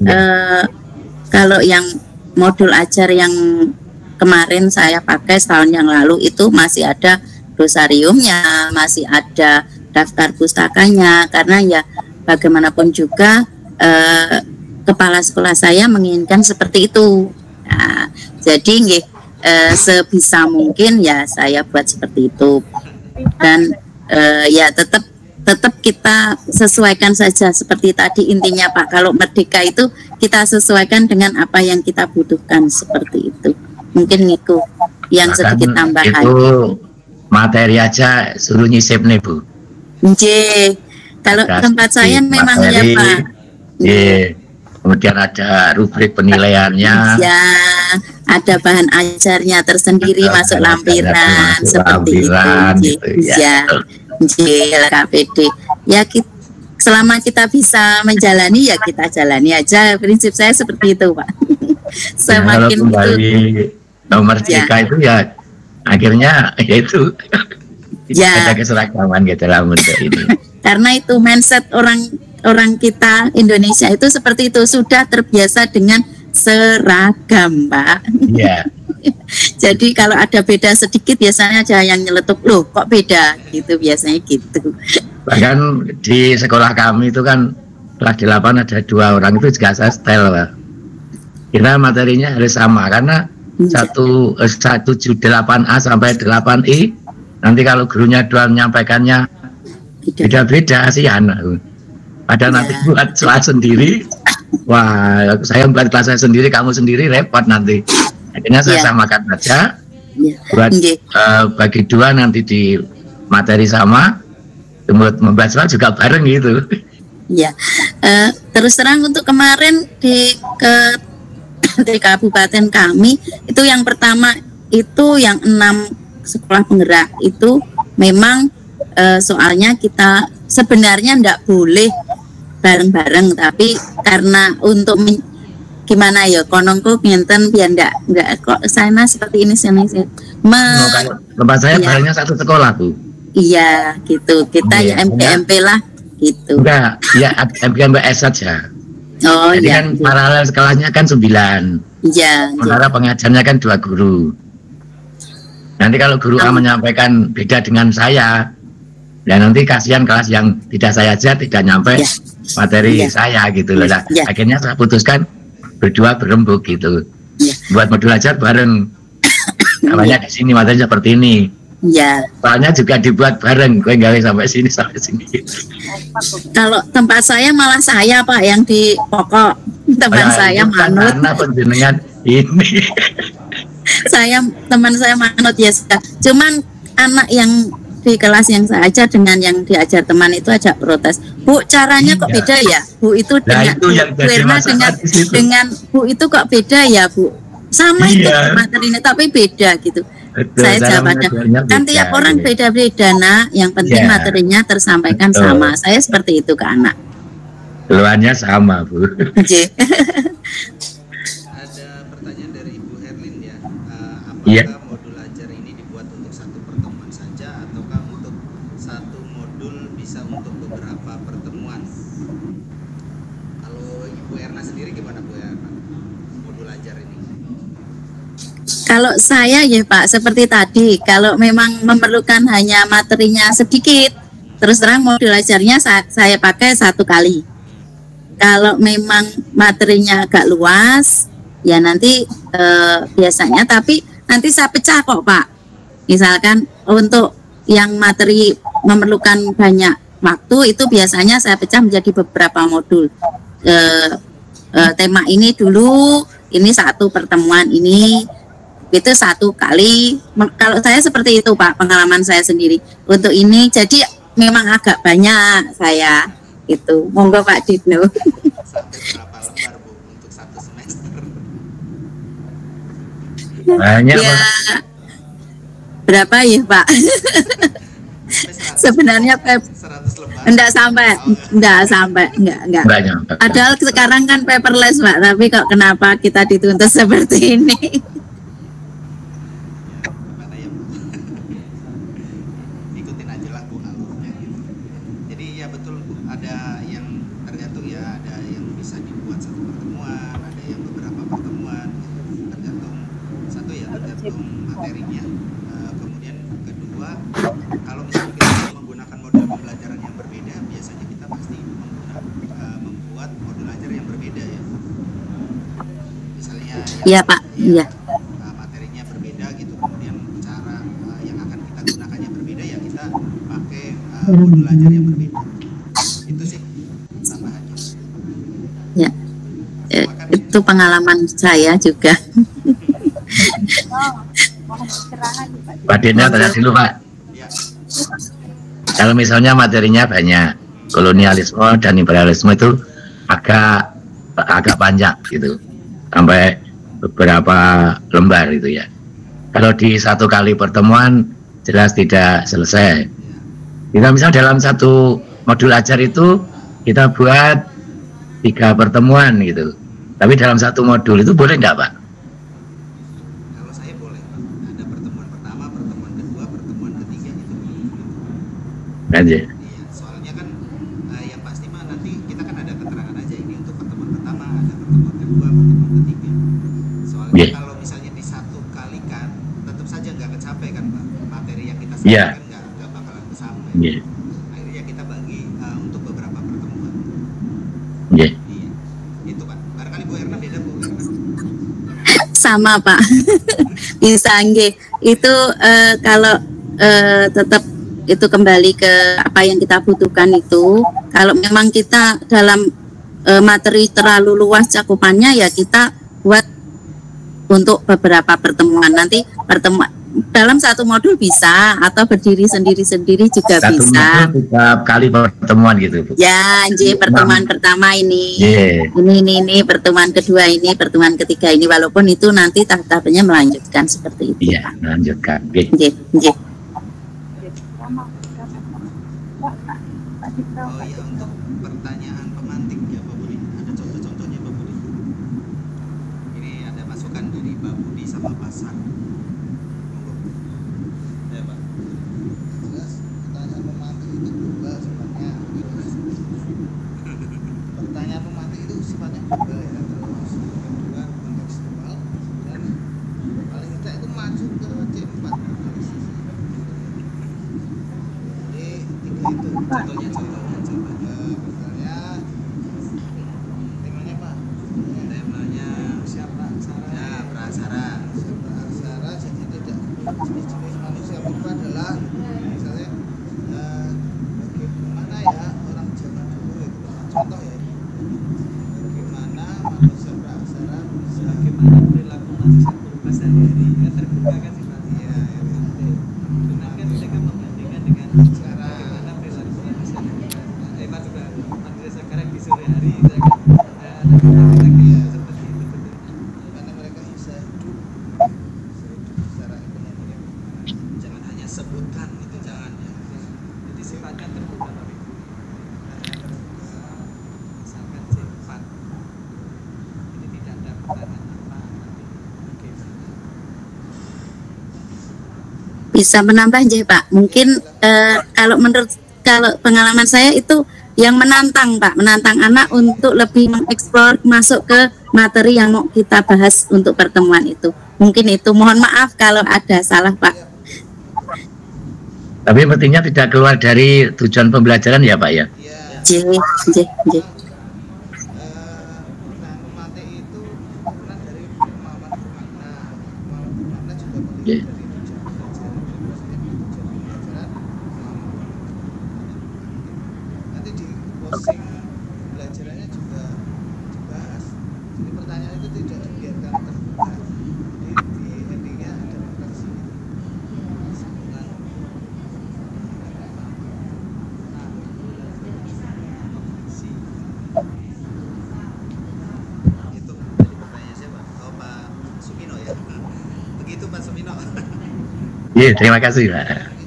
kalau yang modul ajar yang kemarin saya pakai setahun yang lalu itu masih ada dosariumnya, masih ada daftar pustakanya, karena ya bagaimanapun juga kepala sekolah saya menginginkan seperti itu. Nah, jadi nggih sebisa mungkin ya saya buat seperti itu, dan ya tetap kita sesuaikan saja seperti tadi intinya Pak. Kalau merdeka itu kita sesuaikan dengan apa yang kita butuhkan, seperti itu. Mungkin itu yang sedikit tambahan. Itu materi aja suruh nyisip nih Bu. Nggih. Kalau tempat saya memang ya Pak. Nggih. Kemudian ada rubrik penilaiannya. Ya, ada bahan ajarnya tersendiri, masuk lampiran seperti itu. Ya, KPD. Ya, selama kita bisa menjalani ya kita jalani aja. Prinsip saya seperti itu, Pak. Semakin itu merdeka itu ya akhirnya yaitu ada keseragaman gitu lah untuk ini. Karena itu mindset orang kita Indonesia itu seperti itu, sudah terbiasa dengan seragam Pak. Iya. Jadi kalau ada beda sedikit biasanya aja yang nyeletuk, loh kok beda gitu, biasanya gitu. Bahkan di sekolah kami itu kan kelas 8 ada 2 orang itu juga saya setel Pak. Kira materinya harus sama karena 178A sampai 8I nanti kalau gurunya dua menyampaikannya beda-beda sih anak. Padahal nanti buat kelas sendiri, wah saya buat kelas saya sendiri, kamu sendiri repot nanti. Akhirnya saya samakan saja, buat bagi 2 nanti di materi sama, kemudian membahas juga bareng gitu. Iya, terus terang untuk kemarin di kabupaten kami itu yang pertama itu yang 6 sekolah penggerak itu memang soalnya kita sebenarnya enggak boleh bareng-bareng, tapi karena untuk gimana ya konongku ngenten biar enggak kok sana seperti ini sana tempat saya barengnya satu sekolah Bu. Iya gitu, kita ya MPMP lah gitu. Enggak, ya MPMP S saja. Oh jadi iya, kan paralel sekolahnya kan 9. Iya. Sementara pengajarnya kan 2 guru. Nanti kalau guru A menyampaikan beda dengan saya, ya nanti kasihan kelas yang tidak saya ajar tidak nyampe materi saya gitu loh. Nah, akhirnya saya putuskan berdua berembuk gitu. Buat modul ajar bareng. Namanya di sini materinya seperti ini. Iya. Soalnya juga dibuat bareng, gue gawe sampai sini. Kalau tempat saya malah saya Pak yang di pokok, teman saya manut. Karena penjenengan ini. Teman saya manut ya. Cuman anak yang di kelas yang saya ajar dengan yang diajar teman itu agak protes. Bu, caranya kok beda ya? Bu itu dengan Bu Wirna dengan Bu itu kok beda ya Bu? Sama itu materinya tapi beda gitu. Betul, saya jawabnya kan tiap orang beda-beda nak, yang penting materinya tersampaikan sama. Saya seperti itu ke anak. Keluarnya sama Bu. Ada pertanyaan dari Ibu Herlin ya, apakah modul ajar ini dibuat untuk satu pertemuan saja ataukah untuk satu modul bisa untuk beberapa pertemuan? Kalau Ibu Erna sendiri gimana Bu Erna? Modul ajar ini? Kalau saya ya Pak, seperti tadi, kalau memang memerlukan hanya materinya sedikit, terus terang modul ajarnya saya pakai 1 kali. Kalau memang materinya agak luas, ya nanti biasanya, tapi nanti saya pecah kok Pak. Misalkan untuk yang materi memerlukan banyak waktu, itu biasanya saya pecah menjadi beberapa modul. Tema ini dulu, ini 1 pertemuan ini, itu 1 kali. Kalau saya seperti itu Pak, pengalaman saya sendiri untuk ini. Jadi memang agak banyak saya itu. Monggo Pak Dino. Sampai berapa lembar Bu untuk 1 semester? Banyak Ya, Pak. berapa ya Pak? Sebenarnya 100 lembar. enggak sampai, enggak. Banyak. Padahal sekarang kan paperless Pak, tapi kok kenapa kita dituntut seperti ini? Gimana ya Bu? Ikutin aja lah Bu alurnya gitu. Jadi ya betul Bu, ada yang tergantung ya, ada yang bisa dibuat 1 pertemuan, ada yang beberapa pertemuan, tergantung satu ya, tergantung materinya. Kemudian kedua, kalau misalnya kita menggunakan model pembelajaran yang berbeda, biasanya kita pasti membuat modul ajar yang berbeda ya. Misalnya Iya Pak, iya. materinya berbeda gitu, kemudian cara yang akan kita gunakannya berbeda, ya kita pakai modul ajar yang berbeda. Itu sih tambahannya. Ya. Itu pengalaman saya juga. Pak Dina tanya dulu Pak. Ya. Kalau misalnya materinya banyak, kolonialisme dan imperialisme itu agak panjang gitu, sampai beberapa lembar gitu ya. Kalau di 1 kali pertemuan jelas tidak selesai. Kita misalnya dalam 1 modul ajar itu kita buat 3 pertemuan gitu. Tapi dalam 1 modul itu boleh enggak Pak? Kalau saya boleh Pak. Ada pertemuan pertama, pertemuan kedua, pertemuan ketiga itu. Aja. Iya, soalnya kan yang pasti mah nanti kita kan ada keterangan aja ini untuk pertemuan pertama, ada pertemuan kedua, pertemuan ketiga. Soalnya kalau misalnya di 1 kali kan, tetap saja nggak kecapai kan Pak. Materi yang kita sampaikan nggak bakalan kesampai. Akhirnya kita bagi untuk beberapa pertemuan. Iya, itu Pak. Barangkali Bu Erna beda Bu Erna. Sama Pak. Bisa nggih. Itu kalau tetap itu kembali ke apa yang kita butuhkan itu. Kalau memang kita dalam materi terlalu luas cakupannya, ya kita buat untuk beberapa pertemuan. Nanti pertemuan dalam 1 modul bisa, atau berdiri sendiri-sendiri juga 1 bisa. modul 3 kali pertemuan gitu Bu. Ya, pertemuan pertama ini, ini pertemuan kedua ini, pertemuan ketiga ini, walaupun itu nanti tahap-tahapnya melanjutkan seperti itu. Iya, melanjutkan. Oh ya, untuk pertanyaan pemantik ya Pak Budi, ada contoh-contohnya Pak Budi. Ini ada masukan dari Pak Budi sama Pak San. Ya Pak. Jelas pertanyaan pemantik itu global sifatnya. Pertanyaan pemantik itu sifatnya global ya, terus kedua kontekstual, dan paling tidak itu maju ke C4 dari sisi. Jadi 3 itu contohnya coba misalnya temanya apa? Temanya siapa Sarah? ya prasara. Siapa Sarah, jadi tidak jenis manusia purba adalah misalnya bagaimana ya orang zaman dulu itu contoh ya, bagaimana manusia praksara bisa, Bagaimana perilaku manusia purba sehari-hari ya, terbuka kan sifatnya ya, benar kan mereka membandingkan dengan cara bagaimana perilaku manusia manusia sekarang di sore hari ya kan, ada lagi ya seperti itu betul. bagaimana mereka bisa hidup secara ekonomi. Jangan hanya sebutkan itu, jangan ya. Jadi sifatnya terbuka Bapak Ibu. Misalkan C4 ini tidak ada pertanyaan apa nanti. Oke. Bisa menambah aja Pak. Mungkin kalau pengalaman saya itu yang menantang Pak, menantang anak untuk lebih mengeksplor masuk ke materi yang mau kita bahas untuk pertemuan itu. Mungkin itu. Mohon maaf kalau ada salah Pak. Tapi pentingnya tidak keluar dari tujuan pembelajaran ya Pak ya. J. Nanti di posting belajarannya juga dibahas. Jadi pertanyaan itu tidak dibiarkan terbuka. Jadi di endingnya ada refleksi. Itu tadi pertanyaan siapa? Oh Pak Sumino ya. Begitu Pak Sumino. Iya, terima kasih Pak.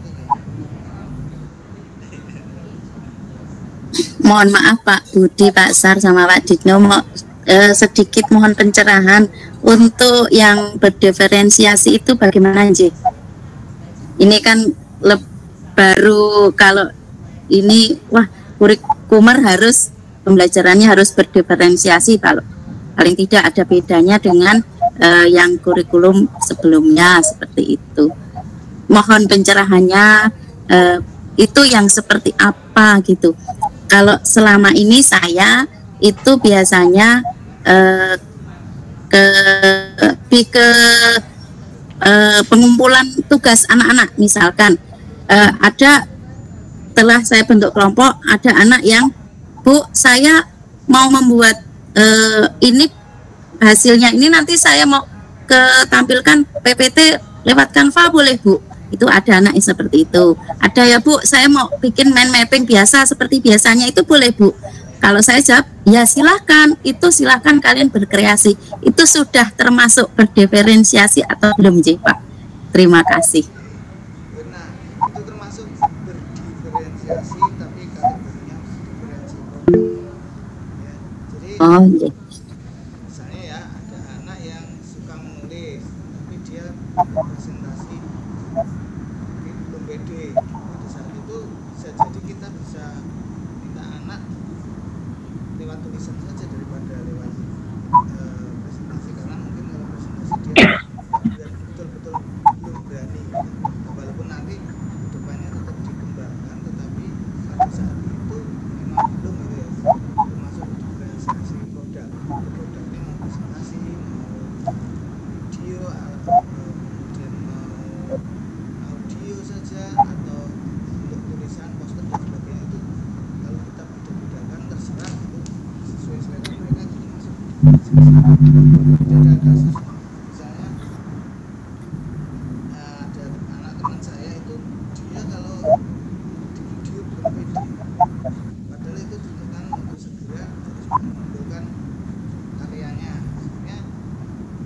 Mohon maaf Pak Budi, Pak Sar, sama Pak Dino, sedikit mohon pencerahan untuk yang berdiferensiasi itu bagaimana J? Ini kan baru kalau ini kurikuler harus pembelajarannya harus berdiferensiasi, kalau paling tidak ada bedanya dengan yang kurikulum sebelumnya seperti itu. Mohon pencerahannya itu yang seperti apa gitu. Kalau selama ini saya itu biasanya pengumpulan tugas anak-anak, misalkan setelah saya bentuk kelompok, ada anak yang Bu, saya mau membuat ini hasilnya ini nanti saya mau tampilkan PPT lewat Canva, boleh Bu? Itu ada anak yang seperti itu. Ada ya Bu, saya mau bikin mind mapping biasa seperti biasanya, itu boleh Bu? Kalau saya jawab, ya silahkan, itu silahkan kalian berkreasi. Itu sudah termasuk berdiferensiasi atau belum J Pak? Terima kasih. Benar, itu termasuk berdiferensiasi, tapi kategorinya diferensi program. Ya, jadi misalnya ya ada anak yang suka menulis, tapi dia presentasi belum pede. Pada saat itu bisa jadi kita bisa minta anak lewat tulisan saja daripada lewat presentasi, karena mungkin kalau presentasi dia betul-betul belum berani, walaupun nanti depannya tetap dikembangkan, tetapi pada saat itu memang belum gitu ya, termasuk diferensiasi produknya mau presentasi, mau video atau kemudian mau audio saja atau untuk tulisan, poster dan sebagainya. Itu kalau kita beda-bedakan terserah, itu sesuai selera mereka, jadi masuk ada kasus misalnya ada anak teman saya itu, dia kalau di video belum pede, padahal itu tuntutan untuk segera harus mengumpulkan karyanya. Sebenarnya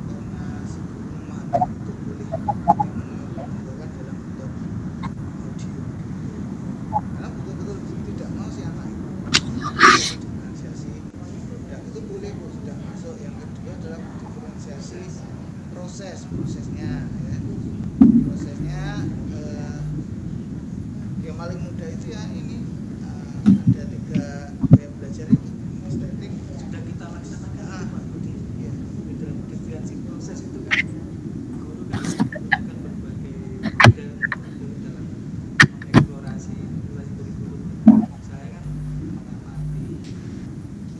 karena sebelum memahami itu boleh mengumpulkan dalam bentuk audio, karena betul-betul tidak mau si anak itu diferensiasi produk, itu boleh Bu, sudah masuk. Yang kedua adalah diferensiasi prosesnya ya. Prosesnya yang paling mudah itu ya ini ada 3 gaya belajar itu, estetik sudah kita laksanakan Pak Budi ya. Dalam diferensi proses itu kan guru kan menggunakan berbagai model dalam mengeksplorasi kurikulum. Saya kan mengamati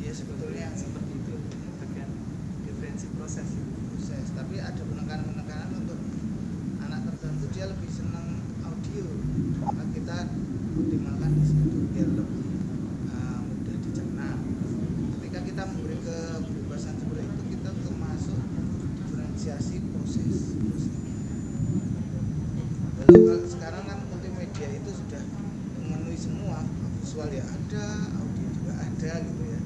ya, sebetulnya seperti itu bagian diferensi proses, tapi ada penekanan untuk anak tertentu dia lebih senang audio, maka kita optimalkan di situ biar lebih mudah dicerna. Ketika kita memberi kebebasan seperti itu, kita termasuk diferensiasi proses. Lalu sekarang kan multimedia itu sudah memenuhi semua, visual ya ada, audio juga ada gitu ya.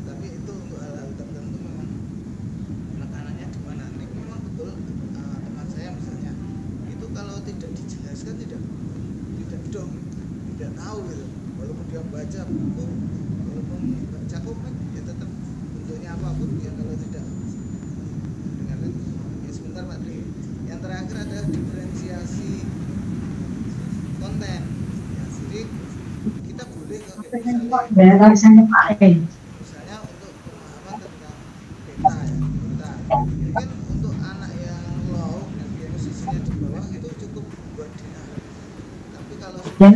Tapi itu untuk hal-hal tertentu memang penekanannya di mana. Ini memang betul teman saya misalnya itu kalau tidak dijelaskan tidak dong, tidak tahu gitu. Walaupun dia baca buku, walaupun baca komik, ya tetap bentuknya apapun ya kalau tidak mendengarkan. Ya sebentar Pak Dri. Yang terakhir ada diferensiasi konten ya, jadi kita boleh kok misalnya untuk pemahaman tentang beta ya, beta mungkin untuk anak yang low dan dia posisinya di bawah itu cukup buat dia, tapi kalau sudah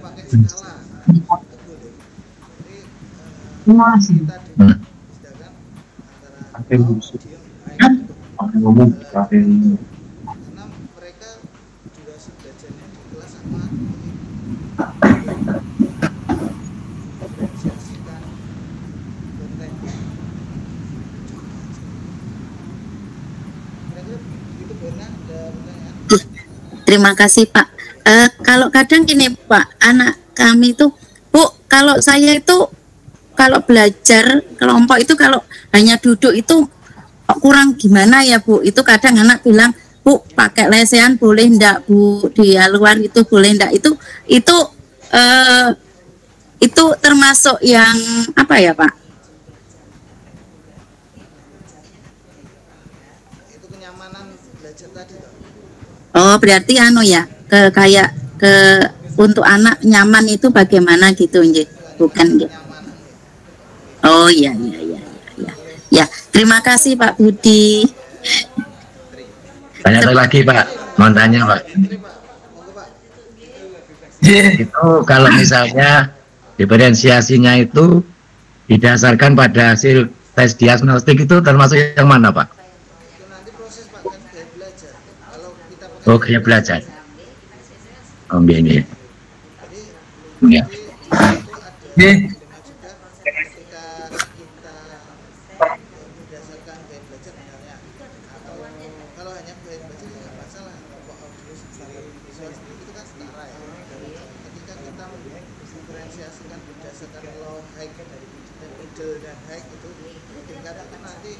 pakai skala itu boleh. Jadi kita disediakan antara low, medium, high karena mereka durasi belajarnya di kelas sama diferensiasikan kontennya. Kira-kira begitu Bona, ada pertanyaan? Terima kasih Pak. Kalau kadang gini Pak, anak kami itu, Bu, kalau saya itu kalau belajar kelompok itu kalau hanya duduk itu kurang gimana ya Bu? Itu kadang anak bilang, Bu, pakai lesehan boleh enggak Bu? Di luar itu boleh enggak? Itu termasuk yang apa ya Pak? Itu kenyamanan belajar tadi toh. Oh, berarti ya kayak untuk anak nyaman itu bagaimana gitu nggih? Bukan nggih. Oh iya. Ya, terima kasih Pak Budi. Tanya lagi Pak, mau tanya Pak. Itu kalau misalnya diferensiasinya itu didasarkan pada hasil tes diagnostik itu termasuk yang mana Pak? Itu nanti proses Pak, kan gaya belajar. Kalau kita pakai Oh, gaya belajar. Oh, ini. Ya. ketika kita berdasarkan gaya belajar misalnya, atau kalau hanya gaya belajar ya nggak masalah, kelompok audio visual sendiri itu kan setara ya. Ketika kita diferensiasikan berdasarkan low, high, middle dan high itu tingkatnya kan nanti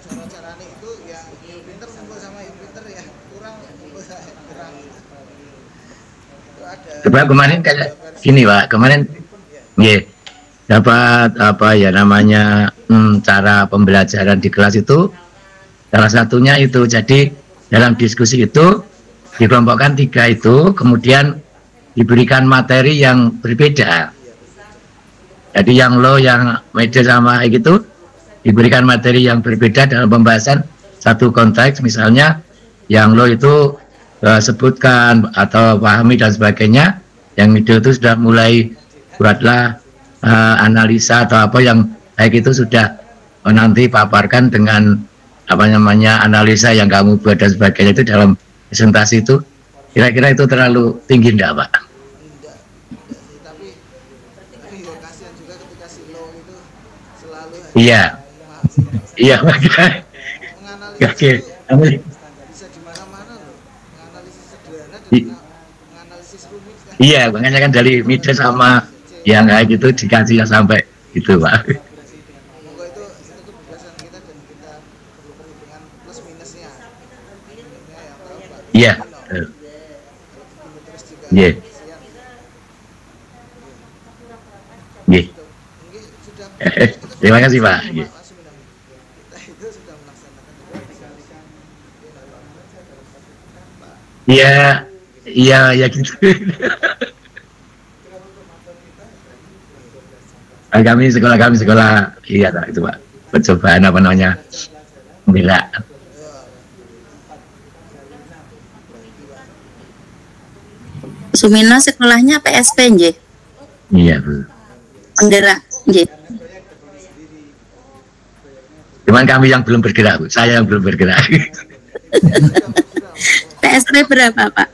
cara-caranya itu yang pinter ngumpul sama yang pinter ya kurang ngumpul kurang itu ada. Coba kemarin kayak gini Pak, kemarin dapat apa ya namanya cara pembelajaran di kelas itu salah satunya itu, jadi dalam diskusi itu dikelompokkan 3 itu, kemudian diberikan materi yang berbeda. Jadi yang low, yang middle sama high gitu diberikan materi yang berbeda dalam pembahasan satu konteks. Misalnya yang low itu sebutkan atau pahami dan sebagainya, yang middle itu sudah mulai buatlah analisa atau apa, yang high itu sudah nanti paparkan dengan apa namanya analisa yang kamu buat dan sebagainya. Itu dalam presentasi itu kira-kira itu terlalu tinggi enggak Pak? Enggak sih, tapi ya kasihan juga ketika si low itu selalu Iya makanya menganalisis itu bisa di mana-mana loh, menganalisis sederhana dan menganalisis rumit kan. Iya, makanya kan dari middle sama yang kayak gitu dikasih sampai gitu Pak. Moga itu kebiasaan kita dan kita perlu perhitungan plus minusnya. Minusnya yang tahu Pak. Iya. Kalau begini terus juga Iya. kasihan. Iya. Mungkin sudah Terima kasih Pak. Iya. kita itu sudah melaksanakan Iya gitu. kami sekolah iya itu Pak, percobaan apa namanya bela. Sumina sekolahnya PSP nggih. Iya Bu. Penggerak nggih. Cuman kami yang belum bergerak Bu, saya yang belum bergerak. PSP berapa Pak?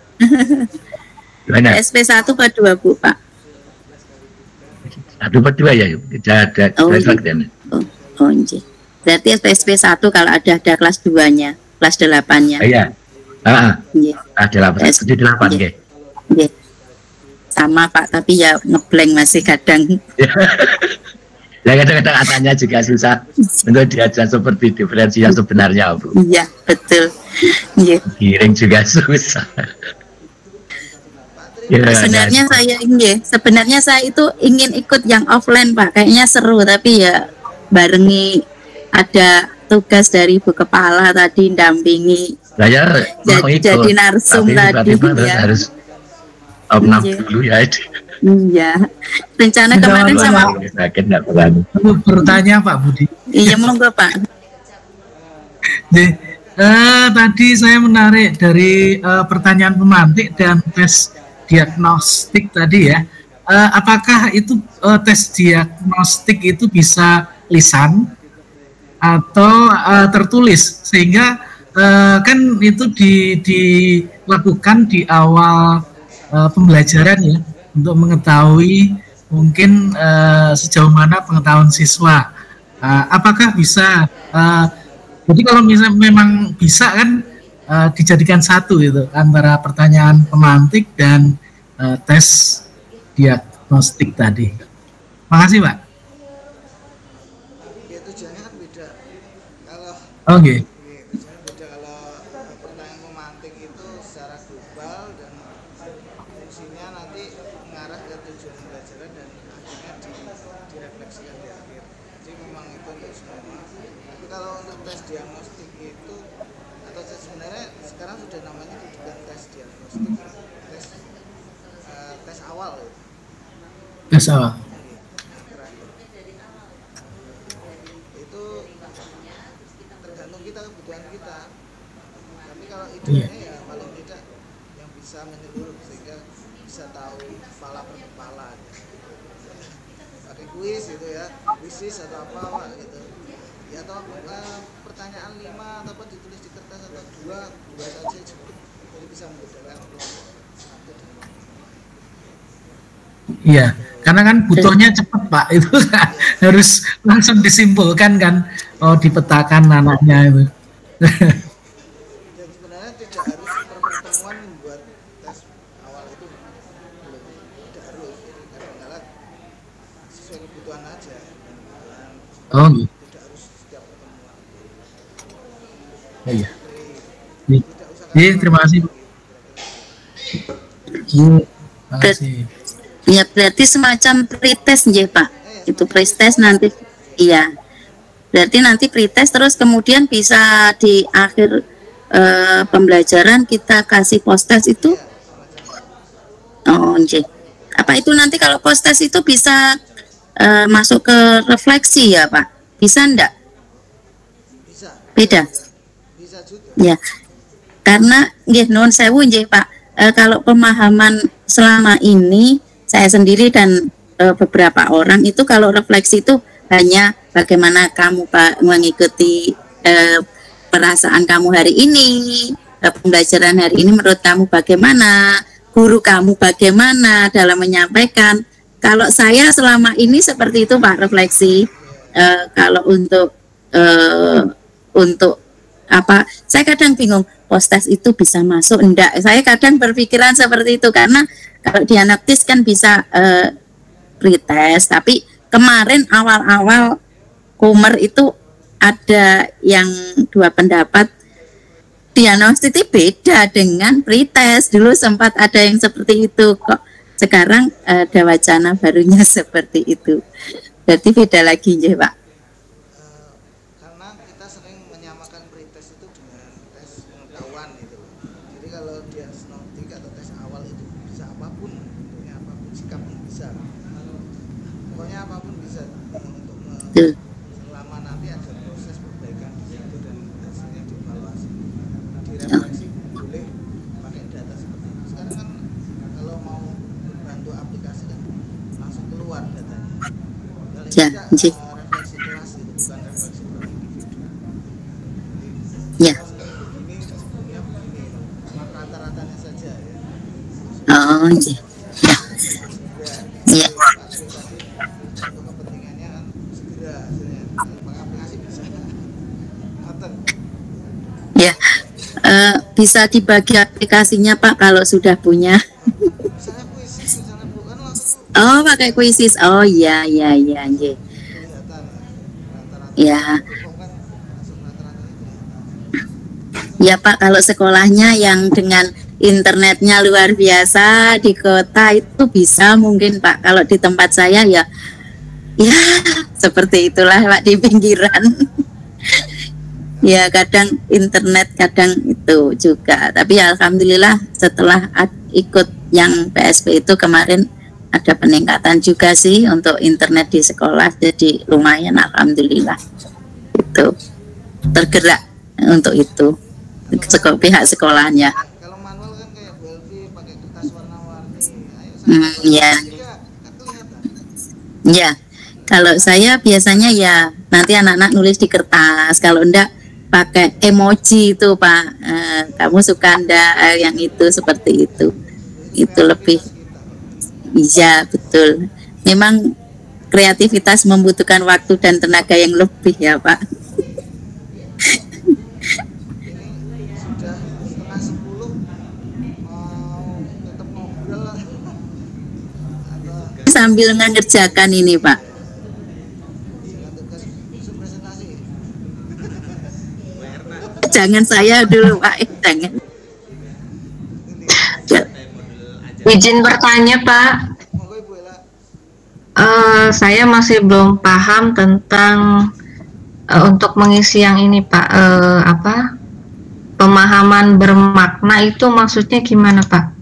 Gimana? PSP 1 ke 2 Bu Pak? 1 per 2 ya, ada Oh nggih. Berarti PSP 1 kalau ada kelas 2-nya, kelas 8-nya. Iya. Nggih. Ada 8 nggih. Nggih. Sama Pak, tapi ya ngeblank masih kadang. Ya kadang-kadang katanya juga susah untuk diajar seperti diferensi yang sebenarnya Bu. Iya, betul. Nggih. Giring juga susah. Sebenarnya saya itu ingin ikut yang offline Pak, kayaknya seru, tapi ya barengi ada tugas dari Ibu Kepala tadi dampingi Saya mau ikut, jadi narsum tapi tadi tiba-tiba ya. harus opnam Iya. dulu ya. Iya. Rencana kemarin sama Sakit nggak berani. Bertanya Pak Budi. iya monggo Pak. Tadi saya menarik dari pertanyaan pemantik dan tes diagnostik tadi ya. Apakah itu tes diagnostik itu bisa lisan atau tertulis, sehingga kan itu dilakukan di awal pembelajaran ya, untuk mengetahui mungkin sejauh mana pengetahuan siswa. Apakah bisa jadi kalau misalnya memang bisa kan dijadikan satu itu antara pertanyaan pemantik dan tes diagnostik tadi. Makasih Pak. Ya tujuannya kan beda. Kalau Oke. tujuannya beda. Kalau pertanyaan pemantik itu secara global dan fungsinya nanti mengarah ke tujuan pembelajaran dan akhirnya direfleksikan di akhir. Jadi memang itu untuk semua. Tapi kalau untuk tes diagnostik itu atau sebenarnya sekarang sudah namanya bukan tes diagnostik, tes awal. Tes awal. Itu tergantung kita, kebutuhan kita. Tapi kalau idealnya ya paling tidak yang bisa menyeluruh sehingga bisa tahu kepala per kepala gitu. Pakai kuis gitu ya, kuisis atau apa gitu ya, atau pertanyaan 5 atau apa ditulis di kertas atau dua saja cukup, jadi bisa membedakan satu dan lain. Iya, karena kan butuhnya cepat Pak, itu harus langsung disimpulkan kan, dipetakan anaknya itu. Dan sebenarnya tidak harus pertemuan membuat tes awal itu belum, tidak harus, kadang-kadang sesuai kebutuhan aja. Oh gitu. Tidak harus setiap pertemuan. Iya. Iya, terima kasih. Terima kasih. Ya berarti semacam pretest ya Pak. Itu pretest nanti. Iya. Berarti nanti pretest terus kemudian bisa di akhir pembelajaran kita kasih post-test itu. Oh, nggih. Apa itu nanti kalau post-test itu bisa masuk ke refleksi ya Pak? Bisa enggak? Bisa. Beda. Bisa juga. Ya. Karena nggih nuwun sewu nggih Pak. Kalau pemahaman selama ini saya sendiri dan beberapa orang itu kalau refleksi itu hanya bagaimana kamu Pak mengikuti perasaan kamu hari ini, pembelajaran hari ini menurut kamu bagaimana, guru kamu bagaimana dalam menyampaikan. Kalau saya selama ini seperti itu Pak, refleksi. Kalau untuk apa, saya kadang bingung post-test itu bisa masuk enggak. Saya kadang berpikiran seperti itu karena kalau diagnostis kan bisa pretest, tapi kemarin awal-awal Kumer itu ada yang dua pendapat, diagnostis itu beda dengan pretest. Dulu sempat ada yang seperti itu, kok sekarang ada wacana barunya seperti itu. Berarti beda lagi ya Pak. Karena kita sering menyamakan pretest itu dengan tes pengetahuan gitu. Jadi kalau diagnostik atau tes awal itu bisa apapun, bentuknya apapun, sikap pun bisa. Pokoknya apapun bisa untuk selama nanti ada proses perbaikan di situ dan hasilnya dievaluasi. Direfleksi boleh pakai data seperti itu. Sekarang kan kalau mau membantu aplikasi kan langsung keluar datanya. Kalau Ya, tidak refleksi kelas itu bukan refleksi per individu. Ya. Begini sebelumnya begini, rata-ratanya saja ya. Oh, iya. Ya. Ya. Untuk kepentingannya kan segera hasilnya. Kalau pakai aplikasi bisa. Ngoten. Ya. Bisa dibagi aplikasinya Pak kalau sudah punya. Misalnya puisi, misalnya bukan langsung Oh, pakai kuisis. Oh, iya, iya, iya, iya. kelihatan rata-rata. Ya. Kan langsung rata-rata itu. Ya Pak, kalau sekolahnya yang dengan internetnya luar biasa di kota itu bisa mungkin Pak. Kalau di tempat saya ya seperti itulah Pak, di pinggiran. Ya kadang internet, kadang itu juga. Tapi alhamdulillah setelah ikut yang PSP itu kemarin ada peningkatan juga sih untuk internet di sekolah. Jadi lumayan alhamdulillah. Itu tergerak untuk itu pihak sekolahnya. Kalau manual kan kayak Bu Elvi pakai kertas warna-warni. Ya. Ya. Kalau saya biasanya ya nanti anak-anak nulis di kertas. Kalau enggak pakai emoji itu Pak. Kamu suka enggak yang itu seperti itu? Itu lebih. Iya betul. Memang kreativitas membutuhkan waktu dan tenaga yang lebih ya Pak. Sambil mengerjakan ini Pak. Jangan saya dulu Pak, jangan. Izin bertanya Pak, saya masih belum paham tentang untuk mengisi yang ini Pak, pemahaman bermakna itu maksudnya gimana Pak?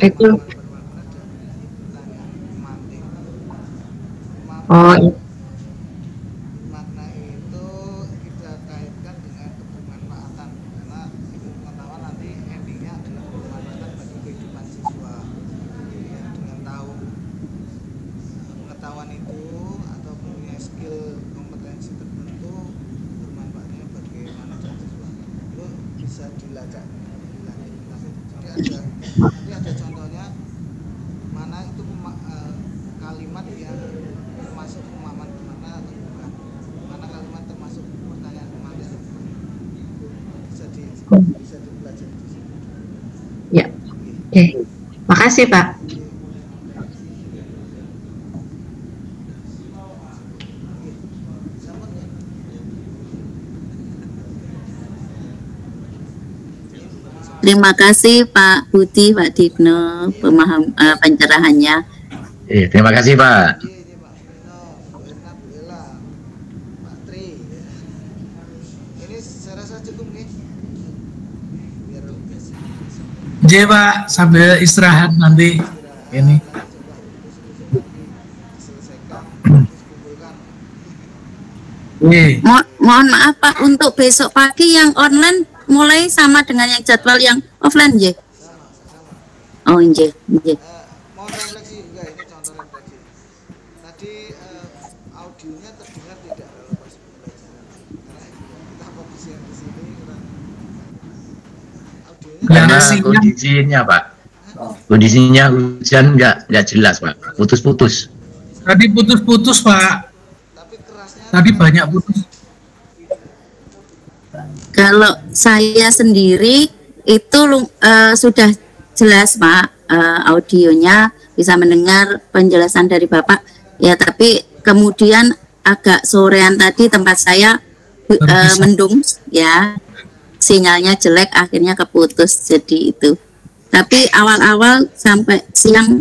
Itu. Oh iya. Makna itu kita kaitkan dengan kebermanfaatan karena pengetahuan nanti endingnya adalah bermanfaat bagi kehidupan siswa. Ya, dengan tahu pengetahuan itu atau punya skill kompetensi tertentu bermanfaatnya bagi manusia siswa itu bisa dilacak. Jadi ada contohnya mana itu kalimat yang termasuk pemahaman bermakna atau bukan, mana kalimat termasuk pertanyaan pemantik atau bukan, bisa dipelajari di sini. Ya, oke, makasih Pak. Terima kasih Pak Budi, Pak Digno, pencerahannya. Terima kasih Pak. Ini saya rasa cukup nih. J Pak, sambil istirahat nanti ini. Mohon maaf Pak, untuk besok pagi yang online mulai sama dengan yang jadwal yang offline ya? Oh iya. Mohon refleksi juga, ini contoh refleksi. Tadi audionya terdengar tidak kalau pas pembelajaran, karena kita fokus yang di sini audionya. Karena kondisinya Pak, kondisinya hujan nggak jelas Pak, putus-putus. Tadi putus-putus Pak. Tadi banyak putus. Kalau saya sendiri itu sudah jelas Pak, audionya bisa mendengar penjelasan dari Bapak ya, tapi kemudian agak sorean tadi tempat saya mendung ya, sinyalnya jelek akhirnya keputus jadi itu. Tapi awal-awal sampai siang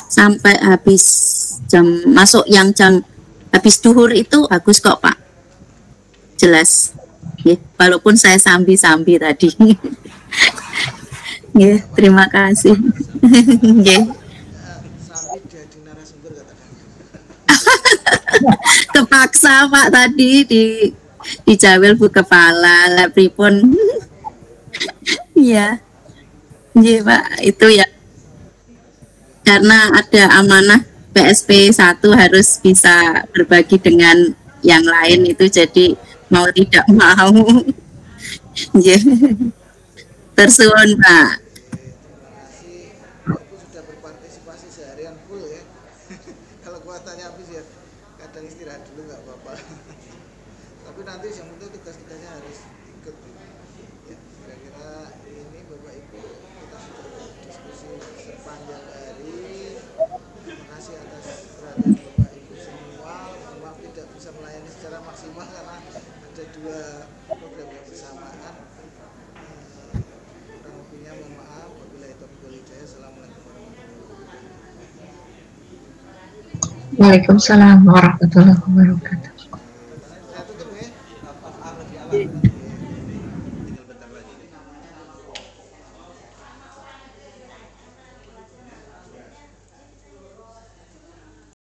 sampai habis jam masuk yang jam habis duhur itu bagus kok Pak, jelas. Ya, walaupun saya sambi-sambi tadi. Ya, terima kasih. Ya. Kepaksa Pak tadi di Jawel bu kepala lapri pun. Ya. Ya Pak, itu ya. Karena ada amanah PSP 1 harus bisa berbagi dengan yang lain itu, jadi mau tidak mau. Yeah. Matur suwun, Pak. Terima kasih. Ibu sudah berpartisipasi seharian full ya. Kalau kuotanya habis ya kadang istirahat dulu nggak apa-apa. Tapi nanti yang penting tugas-tugasnya harus ikut. Ya, kira-kira ini Bapak Ibu kita sudah diskusi sepanjang hari. Terima kasih atas perhatian Bapak Ibu semua. Maaf tidak bisa melayani secara maksimal karena ada dua program yang bersamaan. Kurang lebihnya mohon maaf. Wabillahi taufiq wal hidayah. Assalamualaikum warahmatullahi wabarakatuh. Waalaikumsalam warahmatullahi wabarakatuh. Saya tutup ya.